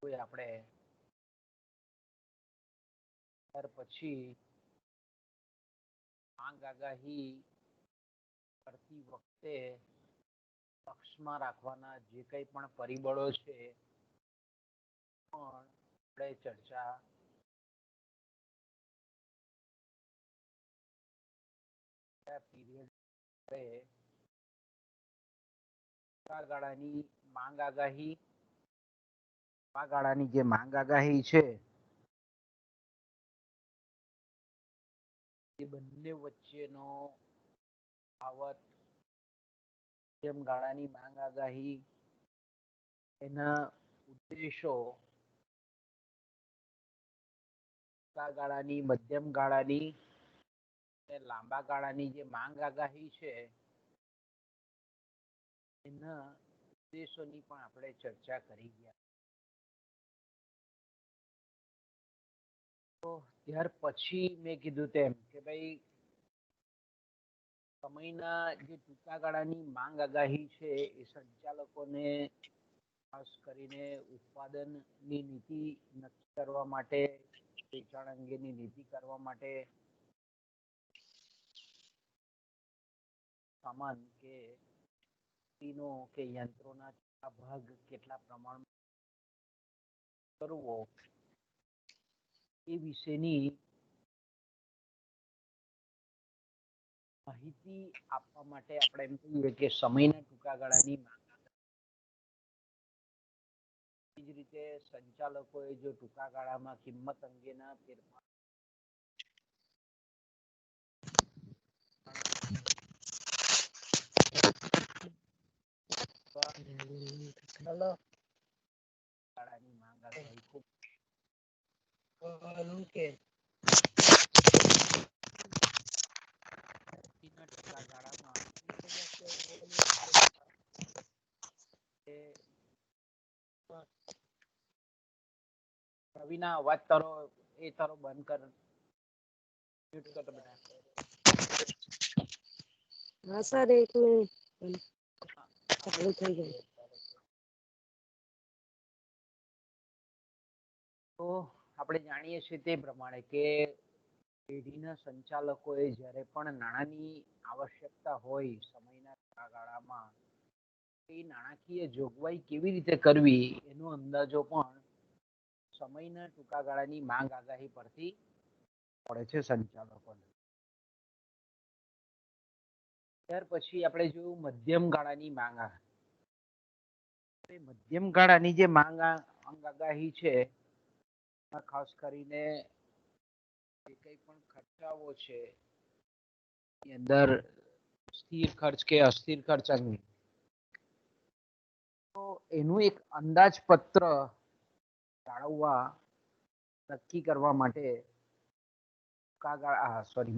આપણે ત્યાર પછી માંગ આગાહી કરતી વખતે પક્ષમાં રાખવાના જે કંઈ પણ પરિબળો છે પણ આપણે ચર્ચા પીરિયડ ટૂંકા ગાળાની માંગ આગાહી, લાંબા ગાળાની જે માંગ આગાહી છે એ બંને વચ્ચેનો તફાવત, મધ્યમ ગાળાની માંગ આગાહી, એના ઉદ્દેશો, ટૂંકા ગાળાની, મધ્યમ ગાળાની અને લાંબા ગાળાની જે માંગ આગાહી છે એના ઉદ્દેશોની પણ આપણે ચર્ચા કરી ગયા. તો ત્યાર પછી મેં કીધું તેમ કે ભાઈ સમયના જે ટૂંકા ગાળાની માંગ આગાહી છે એ સંચાલકોને ખાસ કરીને ઉત્પાદનની નીતિ નક્કી કરવા માટે, વેચાણ અંગેની નીતિ કરવા માટે, સામાન કે યંત્રોના ભાગ કેટલા પ્રમાણમાં કરવો એ વિશેની માહિતી આપવા માટે આપણે એમ કહીએ કે સમયના ટૂંકા ગાળાની માંગ. એ જ રીતે સંચાલકોએ જો ટૂંકા ગાળામાં કિંમત અંગેના ફેરફાર ગાળાની માંગ આગાહી ખૂબ ટૂંકા ગાળામાં રવિના અવાજ તારો બંધ કર, મ્યુટ કર બેટા. હા સર, એક મિનિટ ચાલુ થઈ ગયું. તો આપણે જાણીએ છીએ તે પ્રમાણે કે પેઢીના સંચાલકોએ જ્યારે પણ નાણાંની આવશ્યકતા હોય સમયના ગાળામાં, એ નાણાકીય જોગવાઈ કેવી રીતે કરવી એનો અંદાજો પણ સમયના ટૂંકા ગાળાની માંગ આગાહી પરથી પડે છે સંચાલકોને. ત્યાર પછી આપણે જોયું મધ્યમ ગાળાની માંગ આગાહી. મધ્યમ ગાળાની જે માંગ આગાહી છે ખાસ કરીને જે કંઈ પણ ખર્ચાઓ છે એની અંદર સ્થિર ખર્ચ કે અસ્થિર ખર્ચ અંગે તો એનું એક અંદાજપત્ર જાળવવા, નક્કી કરવા માટે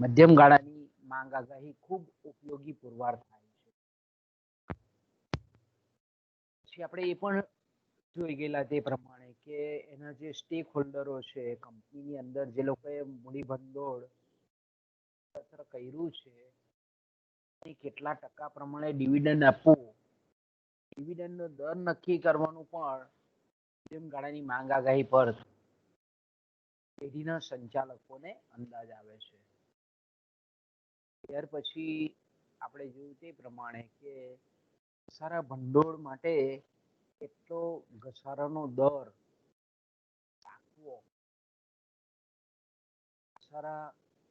મધ્યમ ગાળાની માંગ આગાહી ખૂબ ઉપયોગી પુરવાર થાય છે. પછી આપણે એ પણ જોઈ ગયેલા તે પ્રમાણે કે એના જે સ્ટેક હોલ્ડરો છે કંપનીની અંદર, જે લોકોએ મૂડી ભંડોળ કર્યું છે, કેટલા ટકા પ્રમાણે ડિવિડન્ડ આપવું, ડિવિડન્ડનો દર નક્કી કરવાનું પણ મધ્યમ ગાળાની માંગ આગાહી પર પેઢીના સંચાલકોને અંદાજ આવે છે. ત્યાર પછી આપણે જોયું તે પ્રમાણે કે સારા ભંડોળ માટે કેટલો ઘસારાનો દર રાખવો, સારા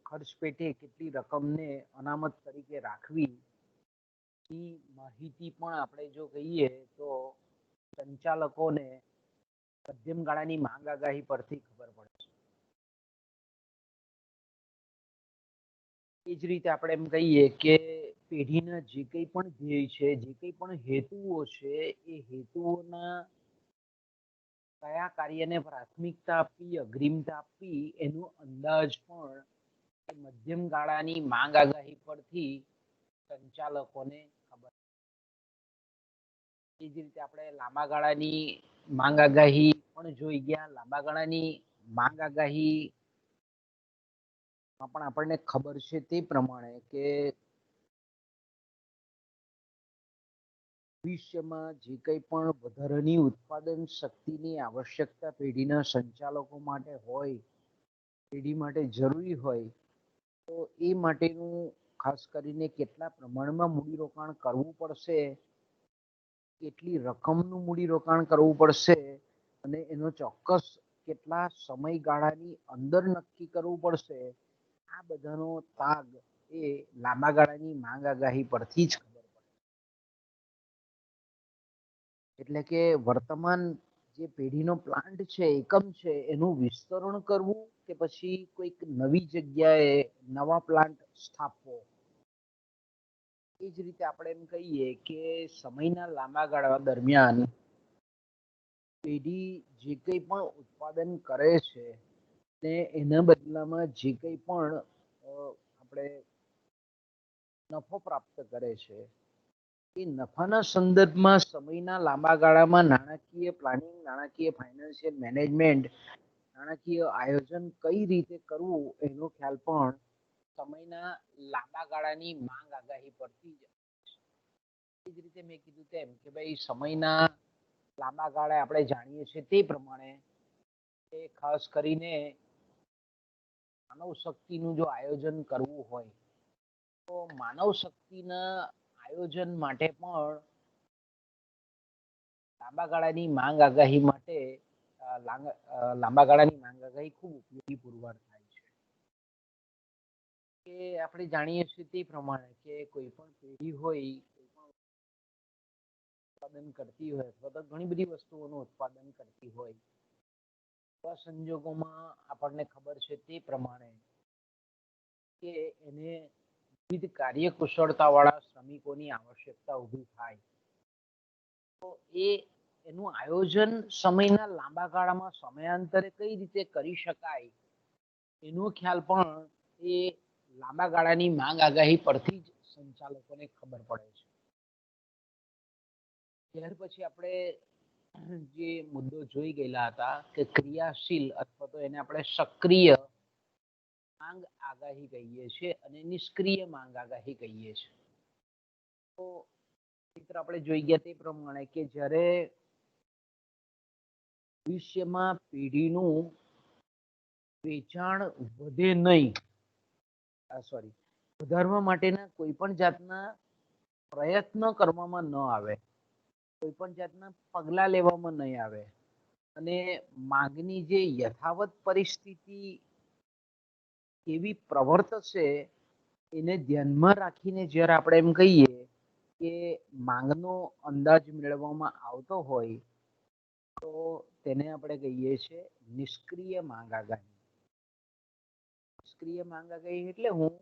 ખર્ચ પેટે કેટલી રકમને અનામત તરીકે રાખવી, એ માહિતી પણ આપણે જો કહીએ તો સંચાલકોને મધ્યમ ગાળાની માંગ આગાહી પરથી ખબર પડે છે. એ જ રીતે આપણે એમ કહીએ કે પેઢીના જે કંઈ પણ ધ્યેય છે, જે કંઈ પણ હેતુઓ છે, એ હેતુઓના કયા કાર્યને પ્રાથમિકતા આપવી, અગ્રિમતા આપવી, એનો અંદાજ પણ મધ્યમ ગાળાની માંગ આગાહી પરથી સંચાલકોને ખબર. એ જ રીતે આપણે લાંબા ગાળાની માંગ આગાહી પણ જોઈ ગયા. લાંબા ગાળાની માંગ આગાહી પણ આપણને ખબર છે તે પ્રમાણે કે ભવિષ્યમાં જે કંઈ પણ વધારાની ઉત્પાદન શક્તિની આવશ્યકતા પેઢીના સંચાલકો માટે હોય, પેઢી માટે જરૂરી હોય, તો એ માટેનું ખાસ કરીને કેટલા પ્રમાણમાં મૂડીરોકાણ કરવું પડશે, કેટલી રકમનું મૂડીરોકાણ કરવું પડશે અને એનો ચોક્કસ કેટલા સમયગાળાની અંદર નક્કી કરવું પડશે, આ બધાનો તાગ એ લાંબા ગાળાની માંગ આગાહી પરથી જ ખબર પડે. એટલે કે વર્તમાન જે પેઢીનો પ્લાન્ટ છે, એકમ છે, એનું વિસ્તરણ કરવું કે પછી કોઈક નવી જગ્યાએ નવા પ્લાન્ટ સ્થાપવો. એ જ રીતે આપણે એમ કહીએ કે સમયના લાંબા ગાળા દરમિયાન પેઢી જે કંઈ પણ ઉત્પાદન કરે છે ને એના બદલામાં જે કંઈ પણ આપણે નફો પ્રાપ્ત કરે છે, એ નફાના સંદર્ભમાં સમયના લાંબા ગાળામાં નાણાકીય પ્લાનિંગ, નાણાકીય ફાઇનાન્શિયલ મેનેજમેન્ટ, નાણાકીય આયોજન કઈ રીતે કરવું એનો ખ્યાલ પણ સમયના લાંબા ગાળાની માંગ આગાહી પરથી જ. એ જ રીતે મેં કીધું તેમ કે ભાઈ સમયના લાંબા ગાળે આપણે જાણીએ છીએ તે પ્રમાણે એ ખાસ કરીને માનવ શક્તિનું જો આયોજન કરવું હોય તો માનવ શક્તિના આયોજન માટે પણ લાંબા ગાળાની માંગ આગાહી માટે લાંબા ગાળાની માંગ આગાહી ખૂબ ઉપયોગી પુરવાર થાય છે. કે આપણે જાણીએ છીએ તે પ્રમાણે કે કોઈ પણ પેઢી હોય, કોઈ પણ ઉત્પાદન કરતી હોય અથવા તો ઘણી બધી વસ્તુઓનું ઉત્પાદન કરતી હોય, એવા સંજોગોમાં આપણને ખબર છે તે પ્રમાણે કે એને વિવિધ કાર્યકુશળતા વાળા શ્રમિકોની આવશ્યકતા ઊભી થાય, તો એનું આયોજન સમયના લાંબા ગાળામાં સમયાંતરે કઈ રીતે કરી શકાય એનો ખ્યાલ પણ એ લાંબા ગાળાની માંગ આગાહી પરથી જ સંચાલકોને ખબર પડે છે. ત્યાર પછી આપણે જે મુદ્દો જોઈ ગયેલા હતા કે ક્રિયાશીલ અથવા તો એને આપણે સક્રિય માંગ આગાહી કહીએ છીએ અને નિષ્ક્રિય માંગ આગાહી કહીએ છીએ. તો ચિત્ર આપણે જોઈ ગયા તે પ્રમાણે કે જ્યારે ભવિષ્યમાં પેઢીનું વેચાણ વધે નહીં, વધારવા માટેના કોઈ પણ જાતના પ્રયત્ન કરવામાં ન આવે, કોઈ પણ જાતના પગલાં લેવામાં નહીં આવે અને માંગની જે યથાવત પરિસ્થિતિ કેવી પ્રવર્તશે એને ધ્યાનમાં રાખીને જ્યારે આપણે એમ કહીએ કે માંગનો અંદાજ મેળવવામાં આવતો હોય તો તેને આપણે કહીએ છીએ નિષ્ક્રિય માંગ આગાહી. નિષ્ક્રિય માંગ આગાહી એટલે હું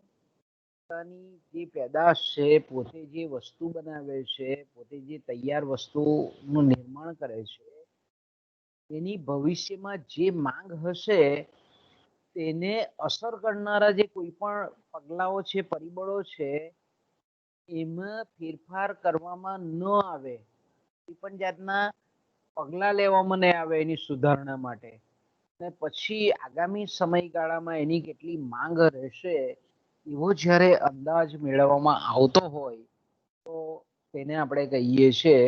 પોતાની જે પેદાશ છે, પોતે જે વસ્તુ બનાવે છે, પોતે જે તૈયાર વસ્તુનું નિર્માણ કરે છે, એની ભવિષ્યમાં જે માંગ હશે તેને અસર કરનારા જે કોઈ પણ પગલાઓ છે, પરિબળો છે, એમાં ફેરફાર કરવામાં ન આવે, કોઈ પણ જાતના પગલાં લેવામાં નહીં આવે એની સુધારણા માટે, અને પછી આગામી સમયગાળામાં એની કેટલી માંગ રહેશે એવો જ્યારે અંદાજ મેળવવામાં આવતો હોય તો તેને આપણે કહીએ છીએ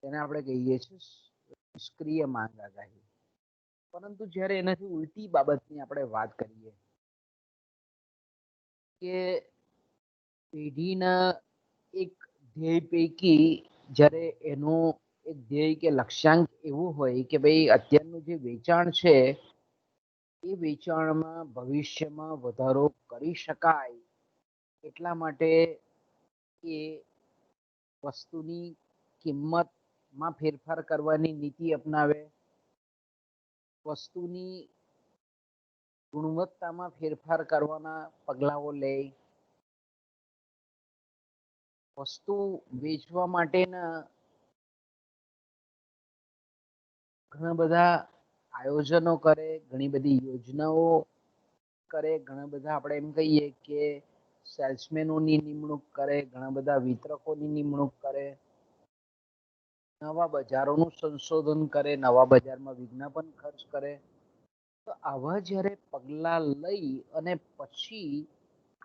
તેને આપણે કહીએ છીએ નિષ્ક્રિય માંગ આગાહી. પરંતુ જ્યારે એનાથી ઉલટી બાબતની આપણે વાત કરીએ કે પેઢીના એક ધ્યેય પૈકી જ્યારે એનું એક ધ્યેય કે લક્ષ્યાંક એવું હોય કે ભાઈ અત્યારનું જે વેચાણ છે એ વેચાણમાં ભવિષ્યમાં વધારો કરી શકાય એટલા માટે એ વસ્તુની કિંમતમાં ફેરફાર કરવાની નીતિ અપનાવે, વસ્તુની ગુણવત્તામાં ફેરફાર કરવાના પગલાઓ લે, વસ્તુ વેચવા માટેના ઘણા બધા આયોજનો કરે, ઘણી બધી યોજનાઓ કરે, ઘણા બધા આપણે એમ કહીએ કે સેલ્સમેનોની નિમણૂક કરે, ઘણા બધા વિતરકોની નિમણૂક કરે, નવા બજારોનું સંશોધન કરે, નવા બજારમાં વિજ્ઞાપન ખર્ચ કરે. તો આવા જ્યારે પગલાં લઈ અને પછી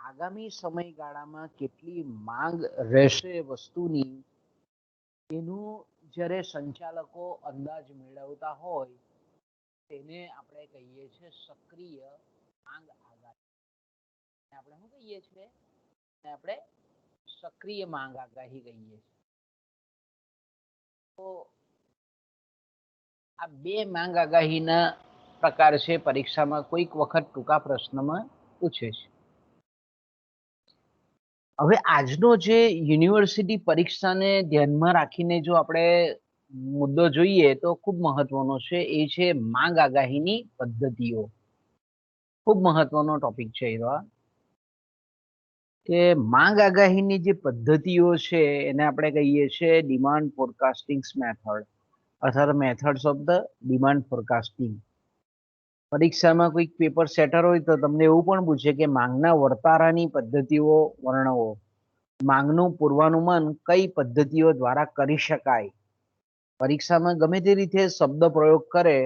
આગામી સમયગાળામાં કેટલી માંગ રહેશે વસ્તુની, એનું જ્યારે સંચાલકો અંદાજ મેળવતા હોય તેને આપણે કહીએ છીએ સક્રિય માંગ આગાહી. આપણે શું કહીએ છીએ? આપણે સક્રિય માંગ આગાહી કહીએ છીએ. તો આ બે માંગ આગાહીના પ્રકાર છે. પરીક્ષામાં કોઈક વખત ટૂંકા પ્રશ્નમાં પૂછે છે. હવે આજનો જે યુનિવર્સિટી પરીક્ષાને ધ્યાનમાં રાખીને જો આપણે મુદ્દો જોઈએ તો ખૂબ મહત્વનો છે. એ છે માંગ આગાહીની પદ્ધતિઓ. ખૂબ મહત્વનો ટોપિક છે એવા કે માંગ આગાહીની જે પદ્ધતિઓ છે એને આપણે કહીએ છીએ ડિમાન્ડ ફોરકાસ્ટિંગ મેથડ અથવા methods of the demand forecasting. પરીક્ષામાં કોઈક પેપર સેટર હોય તો તમને એવું પણ પૂછે કે માંગના વર્તારાની પદ્ધતિઓ વર્ણવો. માંગનું પૂર્વાનુમાન કઈ પદ્ધતિઓ દ્વારા કરી શકાય? પરીક્ષામાં ગમે તે રીતે શબ્દ પ્રયોગ કરે,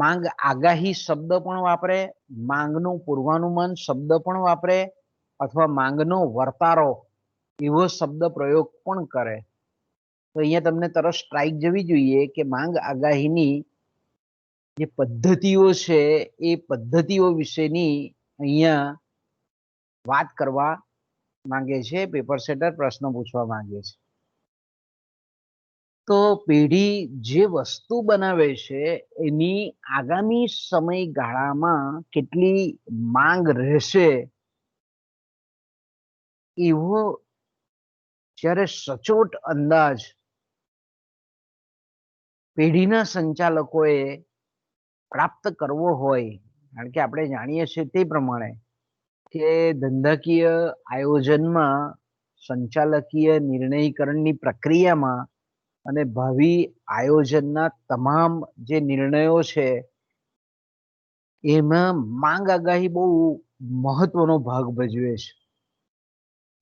માંગ આગાહી શબ્દ પણ વાપરે, માંગનું પૂર્વાનુમાન શબ્દ પણ વાપરે, અથવા માંગનો વર્તારો એવો શબ્દ પ્રયોગ પણ કરે. તો અહીંયા તમને તરત સ્ટ્રાઇક જવી જોઈએ કે માંગ આગાહીની જે પદ્ધતિઓ છે એ પદ્ધતિઓ વિશેની અહીંયા વાત કરવા માંગે છે. પેપર સેટર પ્રશ્ન પૂછવા માંગે છે. તો પેઢી જે વસ્તુ બનાવે છે એની આગામી સમયગાળામાં કેટલી માંગ રહેશે એવો જ્યારે સચોટ અંદાજ પેઢીના સંચાલકોએ પ્રાપ્ત કરવો હોય, કારણ કે આપણે જાણીએ છીએ તે પ્રમાણે કે ધંધાકીય આયોજનમાં સંચાલકીય નિર્ણયકરણની પ્રક્રિયામાં અને ભાવિ આયોજનના તમામ જે નિર્ણયો છે એમાં માંગ આગાહી બહુ મહત્વનો ભાગ ભજવે છે.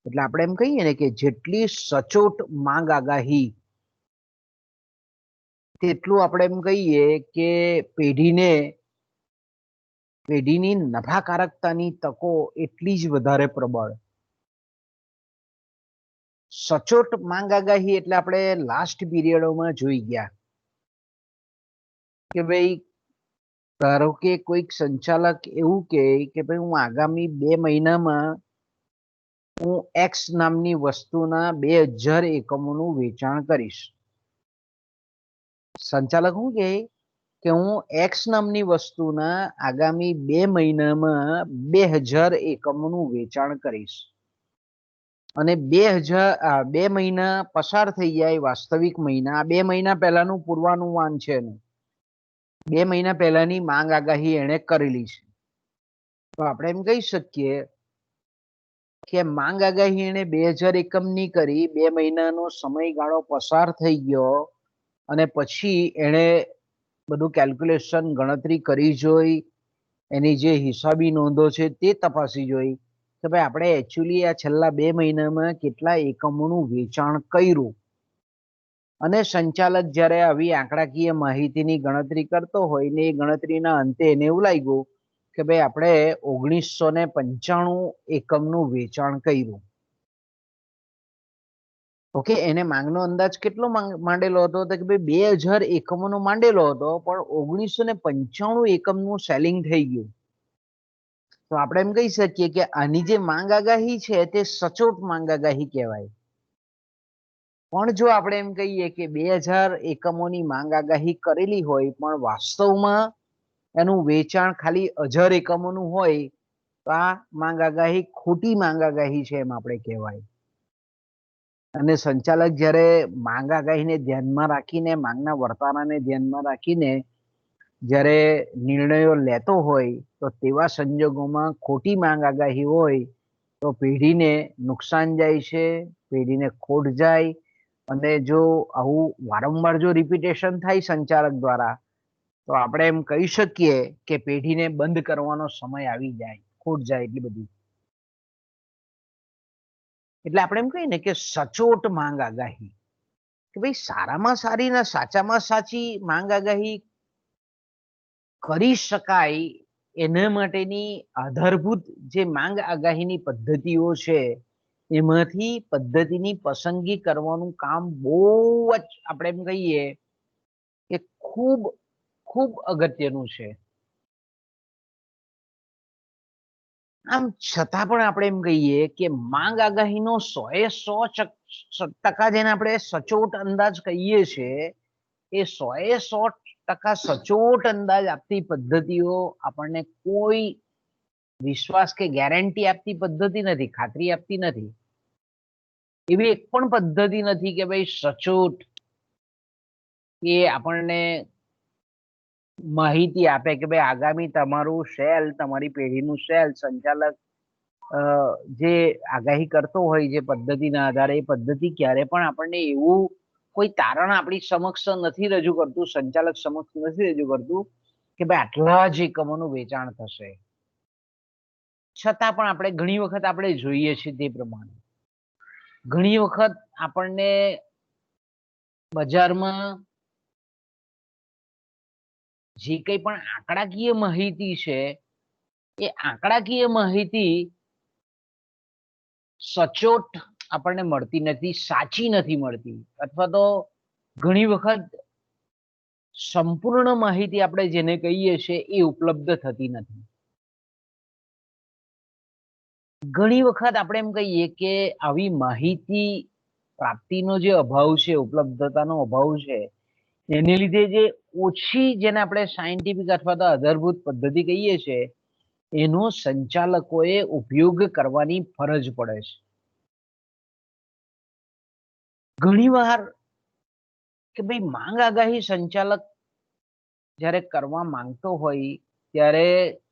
એટલે આપણે એમ કહીએ ને કે જેટલી સચોટ માંગ આગાહી તેટલું આપણે એમ કહીએ કે પેઢીની નફાકારકતાની તકો એટલી જ વધારે પ્રબળ. સચોટ માંગ આગાહી એટલે આપણે લાસ્ટ પીરિયડોમાં જોઈ ગયા કે ભાઈ ધારો કે કોઈક સંચાલક એવું કે ભાઈ હું આગામી 2 મહિનામાં હું એક્સ નામની વસ્તુના 2000 એકમોનું વેચાણ કરીશ. સંચાલક શું કે હું એક્સ નામની વસ્તુના આગામી 2 મહિનામાં 2000 એકમોનું વેચાણ કરીશ. અને 2 મહિના પસાર થઈ જાય, વાસ્તવિક મહિના, 2 મહિના પહેલાનું પૂર્વાનુમાન છે, 2 મહિના પહેલાની માંગ આગાહી એને કરેલી છે. તો આપણે એમ કહી શકીએ કે માંગ આગાહી એને 2000 એકમની કરી, 2 મહિનાનો સમયગાળો પસાર થઈ ગયો અને પછી એને બધું કેલ્ક્યુલેશન ગણતરી કરી જોઈ, એની જે હિસાબી નોંધો છે તે તપાસી જોઈ કે ભાઈ આપણે એકચ્યુઅલી આ છેલ્લા 2 મહિનામાં કેટલા એકમોનું વેચાણ કર્યું. અને સંચાલક જ્યારે આવી આંકડાકીય માહિતીની ગણતરી કરતો હોય ને એ ગણતરીના અંતે એને એવું લાગ્યું કે ભાઈ આપણે 1995 એકમનું વેચાણ કર્યું. ઓકે, એને માંગનો અંદાજ કેટલો માંડેલો હતો કે ભાઈ 2000 એકમોનો માંડેલો હતો, પણ 1995 એકમનું સેલિંગ થઈ ગયું. તો આપણે એમ કહી શકીએ કે આની જે માંગ આગાહી છે તે સચોટ માંગ આગાહી કહેવાય. પણ જો આપણે એમ કહીએ કે 2000 એકમોની માંગ આગાહી કરેલી હોય પણ વાસ્તવમાં એનું વેચાણ ખાલી 1000 એકમોનું હોય તો આ માંગ આગાહી ખોટી માંગ આગાહી છે એમ આપણે કહેવાય. અને સંચાલક જ્યારે માંગ આગાહીને ધ્યાનમાં રાખીને, માંગના વર્તારાને ધ્યાનમાં રાખીને જ્યારે નિર્ણયો લેતો હોય તો તેવા સંજોગોમાં ખોટી માંગ આગાહી હોય તો પેઢીને નુકસાન જાય છે, પેઢીને ખોટ જાય. અને જો આવું વારંવાર જો રિપીટેશન થાય સંચાલક દ્વારા તો આપણે એમ કહી શકીએ કે પેઢીને બંધ કરવાનો સમય આવી જાય, ખોટ જાય એટલી બધી. એટલે આપણે એમ કહીએ ને કે સચોટ માંગ આગાહી, કે ભાઈ સારામાં સારી ને સાચામાં સાચી માંગ આગાહી કરી શકાય એના માટેની આધારભૂત જે માંગ આગાહીની પદ્ધતિઓ છે એમાંથી પદ્ધતિની પસંદગી કરવાનું કામ બહુ જ આપણે એમ કહીએ કે ખૂબ ખૂબ અગત્યનું છે. આમ છતાં પણ આપણે એમ કહીએ કે માંગ આગાહીનો 100% જેને આપણે સચોટ અંદાજ કહીએ છીએ એ 100% સચોટ અંદાજ આપતી પદ્ધતિઓ આપણને કોઈ વિશ્વાસ કે ગેરંટી આપતી પદ્ધતિ નથી, ખાતરી આપતી નથી. એવી એક પણ પદ્ધતિ નથી કે ભાઈ સચોટ એ આપણને માહિતી આપે કે ભાઈ આગામી તમારું સેલ, તમારી પેઢીનું સેલ સંચાલક જે આગાહી કરતો હોય જે પદ્ધતિના આધારે એ પદ્ધતિ ક્યારે પણ આપણને એવું કોઈ તારણ આપણી સમક્ષ નથી રજૂ કરતું, સંચાલક સમક્ષ નથી રજૂ કરતું કે ભાઈ આટલા જ એકમોનું વેચાણ થશે. છતાં પણ આપણે ઘણી વખત આપણે જોઈએ છીએ તે પ્રમાણે ઘણી વખત આપણને બજારમાં જે કંઈ પણ આંકડાકીય માહિતી છે એ આંકડાકીય માહિતી સચોટ આપણને મળતી નથી, સાચી નથી મળતી, અથવા તો ઘણી વખત સંપૂર્ણ માહિતી આપણે જેને કહીએ છીએ એ ઉપલબ્ધ થતી નથી. ઘણી વખત આપણે એમ કહીએ કે આવી માહિતી પ્રાપ્તિનો જે અભાવ છે, ઉપલબ્ધતાનો અભાવ છે, એને લીધે જે ઓછી જેને આપણે સાયન્ટિફિક અથવા તો આધારભૂત પદ્ધતિ કહીએ છીએ એનો સંચાલકોએ ઉપયોગ કરવાની ફરજ પડે છે. ઘણીવાર કે ભાઈ માંગ આગાહી સંચાલક જ્યારે કરવા માંગતો હોય ત્યારે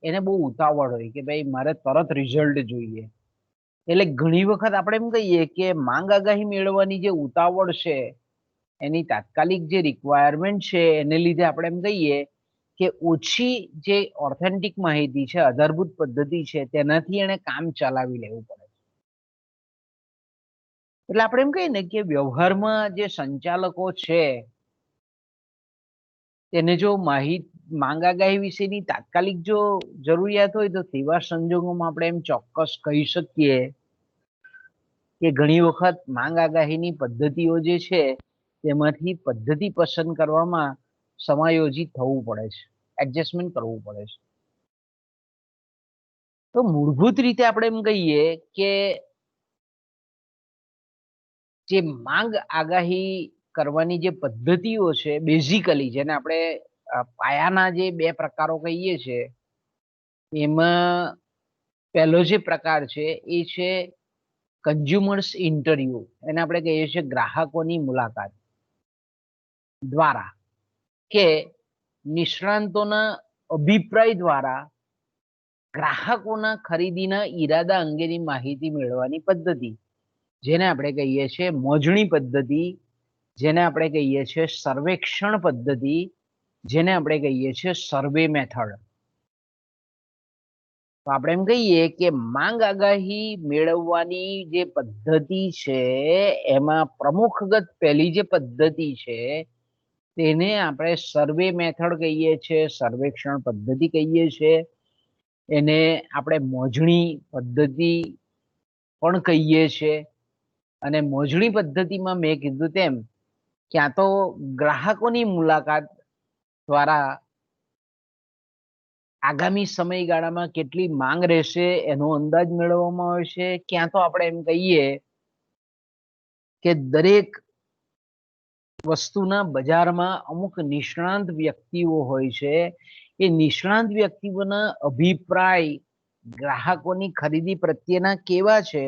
એને બહુ ઉતાવળ હોય કે ભાઈ મારે તરત રિઝલ્ટ જોઈએ. એટલે ઘણી વખત આપણે એમ કહીએ કે માંગ આગાહી મેળવવાની જે ઉતાવળ છે એની તાત્કાલિક જે રિક્વાયરમેન્ટ છે એને લીધે આપણે એમ કહીએ કે ઓછી જે ઓથેન્ટિક માહિતી છે, આધારભૂત પદ્ધતિ છે, તેનાથી એને કામ ચલાવી લેવું પડે. એટલે આપણે એમ કહીએ ને કે વ્યવહારમાં જે સંચાલકો છે તેને જો માંગ આગાહી વિશેની તાત્કાલિક જો જરૂરિયાત હોય તો તેવા સંજોગોમાં આપણે એમ ચોક્કસ કહી શકીએ કે ઘણી વખત માંગ આગાહીની પદ્ધતિઓ જે છે તેમાંથી પદ્ધતિ પસંદ કરવામાં સમાયોજિત થવું પડે છે, એડજસ્ટમેન્ટ કરવું પડે છે. તો મૂળભૂત રીતે આપણે એમ કહીએ કે જે માંગ આગાહી કરવાની જે પદ્ધતિઓ છે બેઝિકલી જેને આપણે પાયાના જે બે પ્રકારો કહીએ છીએ એમાં પહેલો જે પ્રકાર છે એ છે કન્ઝ્યુમર્સ ઇન્ટરવ્યુ, એને આપણે કહીએ છીએ ગ્રાહકોની મુલાકાત દ્વારા કે નિષ્ણાંતોના અભિપ્રાય દ્વારા ગ્રાહકોના ખરીદીના ઈરાદા અંગેની માહિતી મેળવવાની પદ્ધતિ, જેને આપણે કહીએ છીએ મોજણી પદ્ધતિ, જેને આપણે કહીએ છીએ સર્વેક્ષણ પદ્ધતિ, જેને આપણે કહીએ છીએ સર્વે મેથડ. તો આપણે એમ કહીએ કે માંગ આગાહી મેળવવાની જે પદ્ધતિ છે એમાં પ્રમુખગત પહેલી જે પદ્ધતિ છે તેને આપણે સર્વે મેથડ કહીએ છીએ, સર્વેક્ષણ પદ્ધતિ કહીએ છીએ, એને આપણે મોજણી પદ્ધતિ પણ કહીએ છીએ. અને મોજણી પદ્ધતિમાં મેં કીધું તેમ ક્યાં તો ગ્રાહકોની મુલાકાત દ્વારા આગામી સમયગાળામાં કેટલી માંગ રહેશે એનો અંદાજ મેળવવામાં આવે છે, ક્યાં તો આપણે એમ કહીએ કે દરેક વસ્તુના બજારમાં અમુક નિષ્ણાંત વ્યક્તિઓ હોય છે, એ નિષ્ણાંત વ્યક્તિઓના અભિપ્રાય ગ્રાહકોની ખરીદી પ્રત્યેના કેવા છે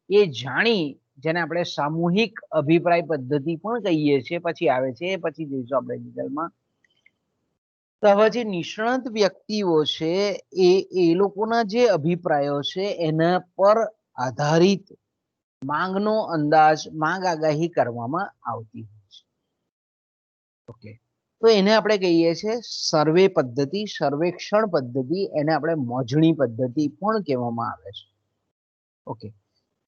એ જાણી, જેને આપણે સામૂહિક અભિપ્રાય પદ્ધતિ પણ કહીએ છીએ, પછી આવે છે એ પછી જોઈશું આપણે ડિટેલમાં. તો આવા જે નિષ્ણાંત વ્યક્તિઓ છે એ લોકોના જે અભિપ્રાયો છે એના પર આધારિત માંગનો અંદાજ, માંગ આગાહી કરવામાં આવતી હોય છે. ઓકે, તો એને આપણે કહીએ છીએ સર્વે પદ્ધતિ, સર્વેક્ષણ પદ્ધતિ, એને આપણે મોજણી પદ્ધતિ પણ કહેવામાં આવે છે. ઓકે,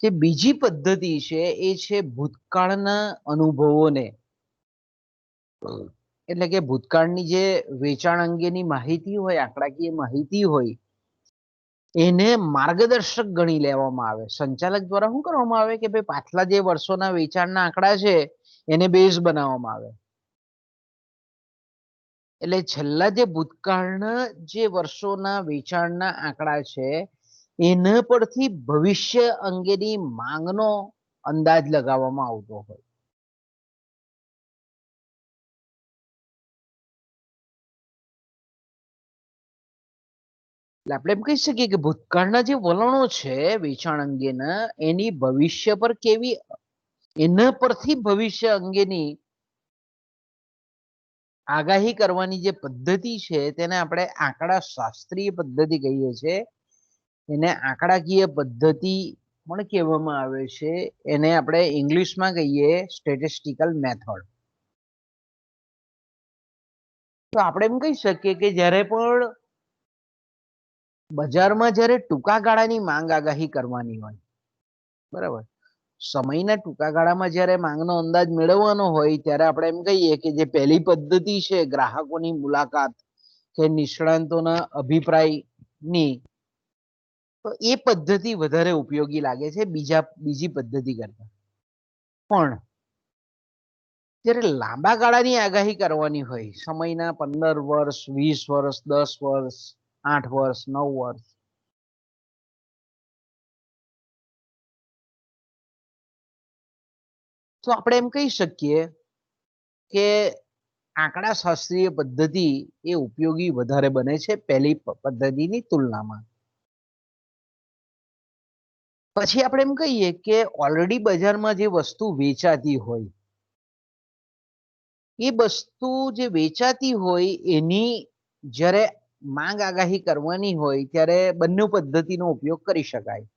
જે બીજી પદ્ધતિ છે એ છે ભૂતકાળના અનુભવોને એટલે કે ભૂતકાળની જે વેચાણ અંગેની માહિતી હોય, આંકડાકીય માહિતી હોય, એને માર્ગદર્શક ગણી લેવામાં આવે. સંચાલક દ્વારા શું કરવામાં આવે કે ભાઈ પાછલા જે વર્ષોના વેચાણના આંકડા છે એને બેઝ બનાવવામાં આવે. એટલે છેલ્લા જે ભૂતકાળના જે વર્ષોના વેચાણના આંકડા છે એના પરથી ભવિષ્ય અંગેની માંગનો અંદાજ લગાવવામાં આવતો હોય. એટલે આપણે એમ કહી શકીએ કે ભૂતકાળના જે વલણો છે વેચાણ અંગેના એની ભવિષ્ય પર કેવી, એના પરથી ભવિષ્ય અંગેની આગાહી કરવાની જે પદ્ધતિ છે તેને આપણે આંકડા શાસ્ત્રીય પદ્ધતિ કહીએ છીએ. એને આંકડાકીય પદ્ધતિ પણ કહેવામાં આવે છે. એને આપણે ઇંગ્લિશમાં કહીએ સ્ટેટિસ્ટિકલ મેથડ. તો આપણે એમ કહી શકીએ કે જ્યારે પણ બજારમાં જ્યારે ટૂંકા ગાળાની માંગ આગાહી કરવાની હોય, બરાબર, સમયના ટૂંકા ગાળામાં જ્યારે માંગનો અંદાજ મેળવવાનો હોય ત્યારે આપણે એમ કહીએ કે જે પહેલી પદ્ધતિ છે ગ્રાહકોની મુલાકાત કે નિષ્ણાંતોના અભિપ્રાયની, તો એ પદ્ધતિ વધારે ઉપયોગી લાગે છે બીજી પદ્ધતિ કરતા. પણ જ્યારે લાંબા ગાળાની આગાહી કરવાની હોય, સમયના 15 વર્ષ, 20 વર્ષ, 10 વર્ષ, 8 વર્ષ, 9 વર્ષ, તો આપણે એમ કહી શકીએ કે આંકડા શાસ્ત્રીય પદ્ધતિ એ ઉપયોગી વધારે બને છે પહેલી પદ્ધતિની તુલનામાં. પછી આપણે એમ કહીએ કે ઓલરેડી બજારમાં જે વસ્તુ વેચાતી હોય, એ વસ્તુ જે વેચાતી હોય એની જ્યારે માંગ આગાહી કરવાની હોય ત્યારે બંને પદ્ધતિનો ઉપયોગ કરી શકાય.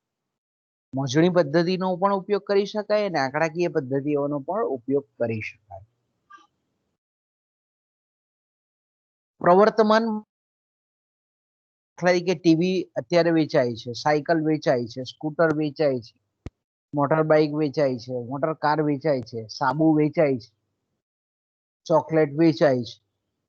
મોજણી પદ્ધતિનો પણ ઉપયોગ કરી શકાય અને આંકડાકીય પદ્ધતિઓનો પણ ઉપયોગ કરી શકાય. પ્રવર્તમાન તરીકે ટીવી અત્યારે વેચાય છે, સાયકલ વેચાય છે, સ્કૂટર વેચાય છે, મોટર બાઇક વેચાય છે, મોટર કાર વેચાય છે, સાબુ વેચાય છે, ચોકલેટ વેચાય છે.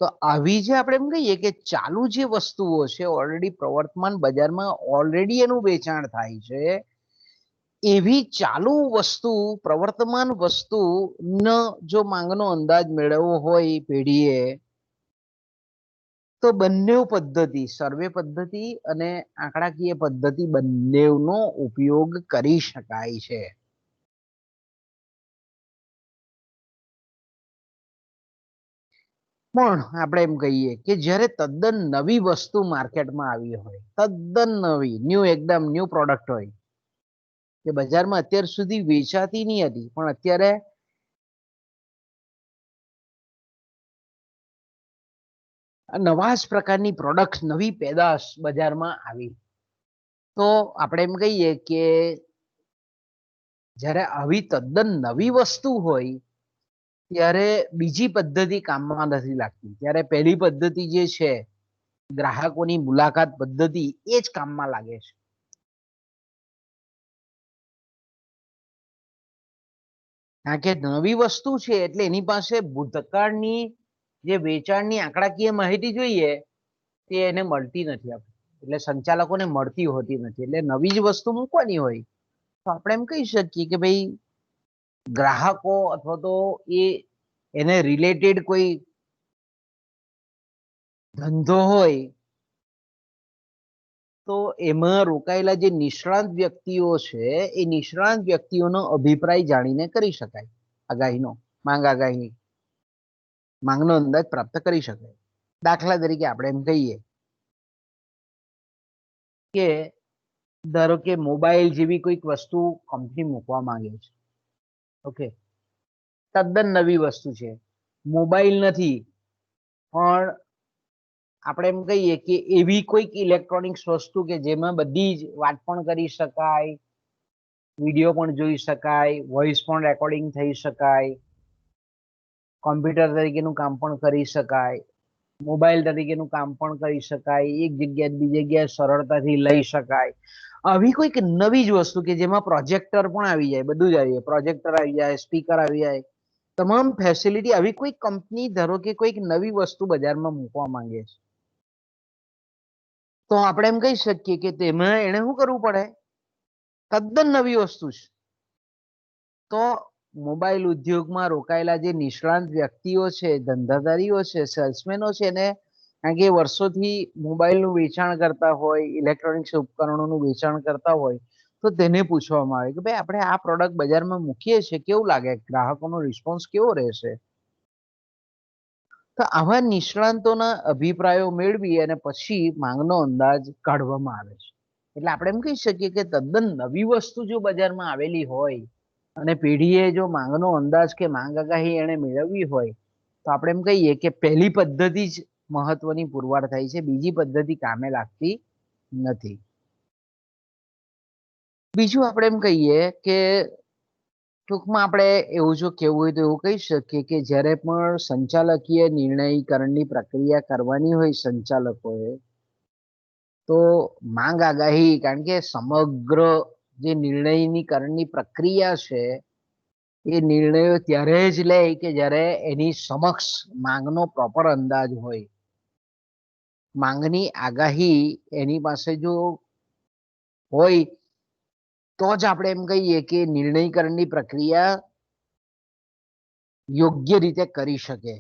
તો આવી જે આપણે એમ કહીએ કે ચાલુ જે વસ્તુઓ છે ઓલરેડી પ્રવર્તમાન બજારમાં ઓલરેડી એનું વેચાણ થાય છે, એવી ચાલુ વસ્તુ, પ્રવર્તમાન વસ્તુનો જો માંગનો અંદાજ મેળવવો હોય પેઢીએ, તો બંને પદ્ધતિ, સર્વે પદ્ધતિ અને આંકડાકીય પદ્ધતિ બંનેનો ઉપયોગ કરી શકાય છે. પણ આપણે એમ કહીએ કે જ્યારે તદ્દન નવી વસ્તુ માર્કેટમાં આવી હોય, તદ્દન નવી, એકદમ ન્યૂ પ્રોડક્ટ હોય કે બજારમાં અત્યાર સુધી વેચાતી નહીં હતી પણ અત્યારે નવા જ પ્રકારની પ્રોડક્ટ, નવી પેદાશ બજારમાં આવી, તો આપણે એમ કહીએ કે જ્યારે આવી તદ્દન નવી વસ્તુ હોય ત્યારે બીજી પદ્ધતિ કામમાં નથી લાગતી. ત્યારે પહેલી પદ્ધતિ જે છે ગ્રાહકોની મુલાકાત પદ્ધતિ એ જ કામમાં લાગે છે. કારણ કે નવી વસ્તુ છે એટલે એની પાસે ભૂતકાળની જે વેચાણની આંકડાકીય માહિતી જોઈએ તે એને મળતી નથી. એટલે સંચાલકોને મળતી હોતી નથી. એટલે નવી જ વસ્તુ મૂકવાની હોય તો આપણે એમ કહી શકીએ કે ભાઈ ગ્રાહકો અથવા તો એને રિલેટેડ કોઈ ધંધો હોય તો એમાં રોકાયેલા જે નિષ્ણાંત વ્યક્તિઓ છે એ નિષ્ણાંત વ્યક્તિઓનો અભિપ્રાય જાણીને કરી શકાય આગાહીનો, માંગનો અંદાજ પ્રાપ્ત કરી શકાય. દાખલા તરીકે આપણે એમ કહીએ કે ધારો કે મોબાઈલ જેવી કોઈક વસ્તુ કંપની મૂકવા માંગે છે, ઓકે, તદ્દન નવી વસ્તુ છે, મોબાઈલ નથી પણ આપણે એમ કહીએ કે એવી કોઈક ઇલેક્ટ્રોનિક્સ વસ્તુ કે જેમાં બધી જ વાત પણ કરી શકાય, વિડીયો પણ જોઈ શકાય, વોઇસ પણ રેકોર્ડિંગ થઈ શકાય, કોમ્પ્યુટર તરીકેનું કામ પણ કરી શકાય, મોબાઈલ તરીકેનું કામ પણ કરી શકાય, એક જગ્યાએ બીજી જગ્યાએ સરળતાથી લઈ શકાય, આવી કોઈક નવી જ વસ્તુ કે જેમાં પ્રોજેક્ટર પણ આવી જાય, બધું જ આવી જાય, પ્રોજેક્ટર આવી જાય, સ્પીકર આવી જાય, તમામ ફેસિલિટી આવી કોઈ કંપની ધારો કે કોઈક નવી વસ્તુ બજારમાં મૂકવા માંગે છે, તો આપણે એમ કહી શકીએ કે તેમાં એને શું કરવું પડે? તદ્દન નવી વસ્તુ છે. તો મોબાઈલ ઉદ્યોગમાં રોકાયેલા જે નિષ્ણાંત વ્યક્તિઓ છે, ધંધાદારીઓ છે, સેલ્સમેનો છે, એને કારણ કે વર્ષોથી મોબાઈલનું વેચાણ કરતા હોય, ઇલેક્ટ્રોનિક્સ ઉપકરણોનું વેચાણ કરતા હોય, તો તેને પૂછવામાં આવે કે ભાઈ આપણે આ પ્રોડક્ટ બજારમાં મૂકીએ છીએ, કેવું લાગે, ગ્રાહકોનો રિસ્પોન્સ કેવો રહેશે? તો આવા નિષ્ણાંતોના અભિપ્રાયો મેળવી અને પછી માંગનો અંદાજ કાઢવામાં આવે છે. એટલે આપણે એમ કહી શકીએ કે તદ્દન નવી વસ્તુ જો બજારમાં આવેલી હોય અને પેઢીએ જો માંગનો અંદાજ કે માંગ આગાહી એને મેળવવી હોય, તો આપણે એમ કહીએ કે પહેલી પદ્ધતિ જ મહત્વની પુરવાર થાય છે, બીજી પદ્ધતિ કામે લાગતી નથી. બીજું આપણે એમ કહીએ કે ટૂંકમાં આપણે એવું જો કહેવું હોય તો એવું કહી શકીએ કે જ્યારે પણ સંચાલકીય નિર્ણયકરણની પ્રક્રિયા કરવાની હોય સંચાલકોએ, તો માંગ આગાહી, કારણ કે સમગ્ર જે નિર્ણયની કરણની પ્રક્રિયા છે એ નિર્ણયો ત્યારે જ લે કે જ્યારે એની સમક્ષ માંગનો પ્રોપર અંદાજ હોય. માંગની આગાહી એની પાસે જો હોય તો જ આપણે એમ કહીએ કે નિર્ણયકરણની પ્રક્રિયા યોગ્ય રીતે કરી શકે.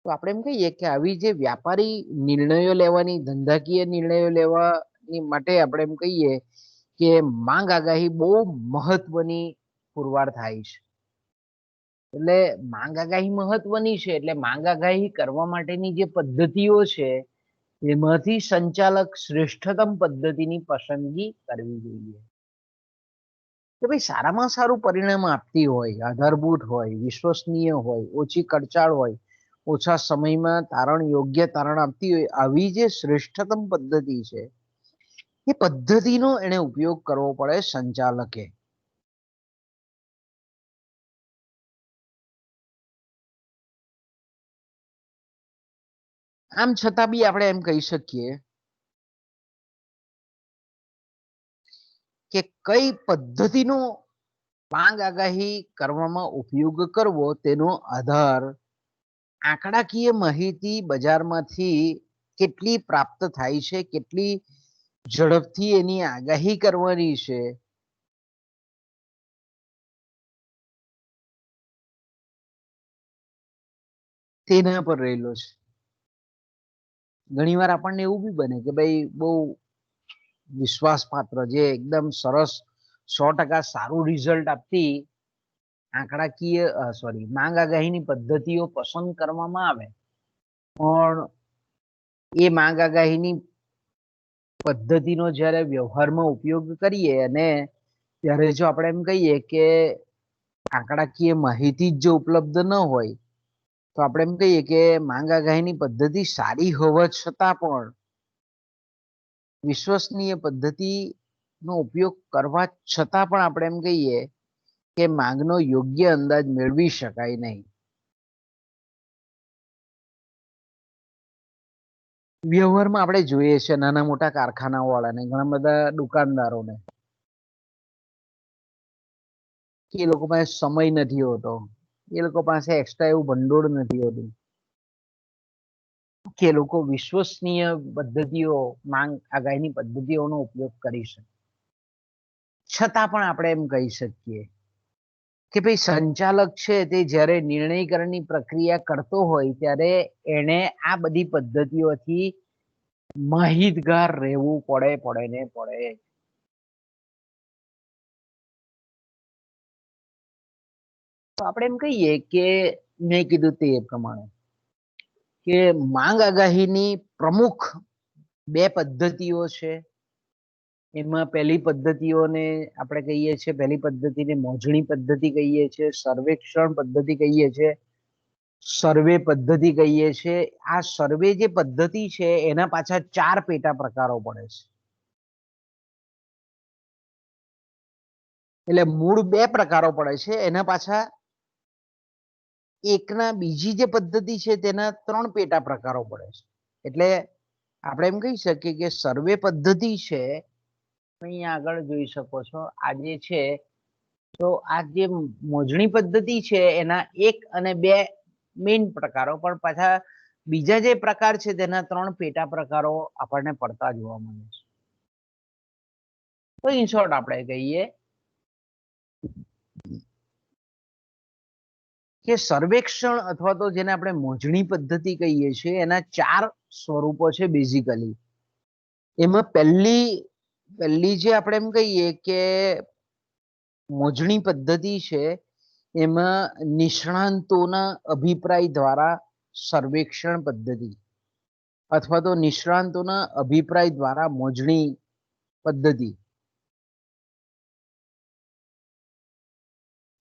તો આપણે એમ કહીએ કે આવી જે વ્યાપારી નિર્ણયો લેવાની, ધંધાકીય નિર્ણયો લેવાની માટે આપણે એમ કહીએ કે માંગ આગાહી બહુ મહત્વની પુરવાર થાય છે. એટલે માંગ આગાહી મહત્વની છે, એટલે માંગ આગાહી કરવા માટેની જે પદ્ધતિઓ છે એમાંથી સંચાલક શ્રેષ્ઠતમ પદ્ધતિની પસંદગી કરવી જોઈએ. કે ભાઈ સારામાં સારું પરિણામ આપતી હોય, આધારભૂત હોય, વિશ્વસનીય હોય, ઓછી ખર્ચાળ હોય, ઓછા સમયમાં યોગ્ય તારણ આપતી હોય, આવી જે શ્રેષ્ઠતમ પદ્ધતિ છે એ પદ્ધતિનો એને ઉપયોગ કરવો પડે સંચાલકે. આમ છતાં બી આપણે એમ કહી શકીએ કે કઈ પદ્ધતિનો માંગ આગાહી કરવામાં ઉપયોગ કરવો તેનો આધાર આંકડાકીય માહિતી બજારમાંથી કેટલી પ્રાપ્ત થાય છે, કેટલી ઝડપથી એની આગાહી કરવાની છે, તેના પર રહેલો છે. ઘણીવાર આપણને એવું બી બને કે ભાઈ બહુ વિશ્વાસપાત્ર, જે એકદમ સરસ 100% સારું રિઝલ્ટ આપતી માંગ આગાહીની પદ્ધતિઓ પસંદ કરવામાં આવે, પણ એ માંગ આગાહીની પદ્ધતિનો જ્યારે વ્યવહારમાં ઉપયોગ કરીએ અને ત્યારે જો આપણે એમ કહીએ કે આંકડાકીય માહિતી જ જો ઉપલબ્ધ ન હોય, તો આપણે એમ કહીએ કે માંગ આગાહીની પદ્ધતિ સારી હોવા છતાં પણ વિશ્વસનીય પદ્ધતિનો ઉપયોગ કરવા છતાં પણ આપણે એમ કહીએ કે માંગનો યોગ્ય અંદાજ મેળવી શકાય નહીં. વ્યવહારમાં આપણે જોઈએ છે નાના મોટા કારખાનાઓ વાળાને, ઘણા બધા દુકાનદારોને, કે એ લોકો પાસે સમય નથી હોતો, એ લોકો પાસે એક્સ્ટ્રા એવું ભંડોળ નથી હોતું કે લોકો વિશ્વસનીય પદ્ધતિઓ, માંગ આગાહીની પદ્ધતિઓનો ઉપયોગ કરી શકે. છતાં પણ આપણે એમ કહી શકીએ કે ભાઈ સંચાલક છે તે જ્યારે નિર્ણયકરણની પ્રક્રિયા કરતો હોય ત્યારે એને આ બધી પદ્ધતિઓથી માહિતગાર રહેવું પડે. તો આપણે એમ કહીએ કે મેં કીધું તે પ્રમાણે કે માંગ આગાહીની પ્રમુખ 2 પદ્ધતિઓ છે. એમાં પહેલી પદ્ધતિઓને આપણે કહીએ છીએ, પહેલી પદ્ધતિને મોજણી પદ્ધતિ કહીએ છીએ, સર્વેક્ષણ પદ્ધતિ કહીએ છીએ, સર્વે પદ્ધતિ કહીએ છીએ. આ સર્વે જે પદ્ધતિ છે એના પાછા 4 પેટા પ્રકારો પડે છે. એટલે મૂળ 2 પ્રકારો પડે છે, એના પાછા એકના બીજી જે પદ્ધતિ છે તેના 3 પેટા પ્રકારો પડે છે. એટલે આપણે એમ કહી શકીએ કે સર્વે પદ્ધતિ છે, અહીંયા આગળ જોઈ શકો છો, આ જે છે તો આ જે મોજણી પદ્ધતિ છે એના 1 અને 2 મેઇન પ્રકારો, પણ પાછા બીજા જે પ્રકાર છે તેના 3 પેટા પ્રકારો આપણને પડતા જોવા મળે છે. તો ઇન શોર્ટ આપણે કહીએ કે સર્વેક્ષણ અથવા તો જેને આપણે મોજણી પદ્ધતિ કહીએ છીએ એના 4 સ્વરૂપો છે બેઝિકલી. એમાં પહેલી જે આપણે એમ કહીએ કે મોજણી પદ્ધતિ છે એમાં નિષ્ણાંતોના અભિપ્રાય દ્વારા સર્વેક્ષણ પદ્ધતિ અથવા તો નિષ્ણાંતોના અભિપ્રાય દ્વારા મોજણી પદ્ધતિ.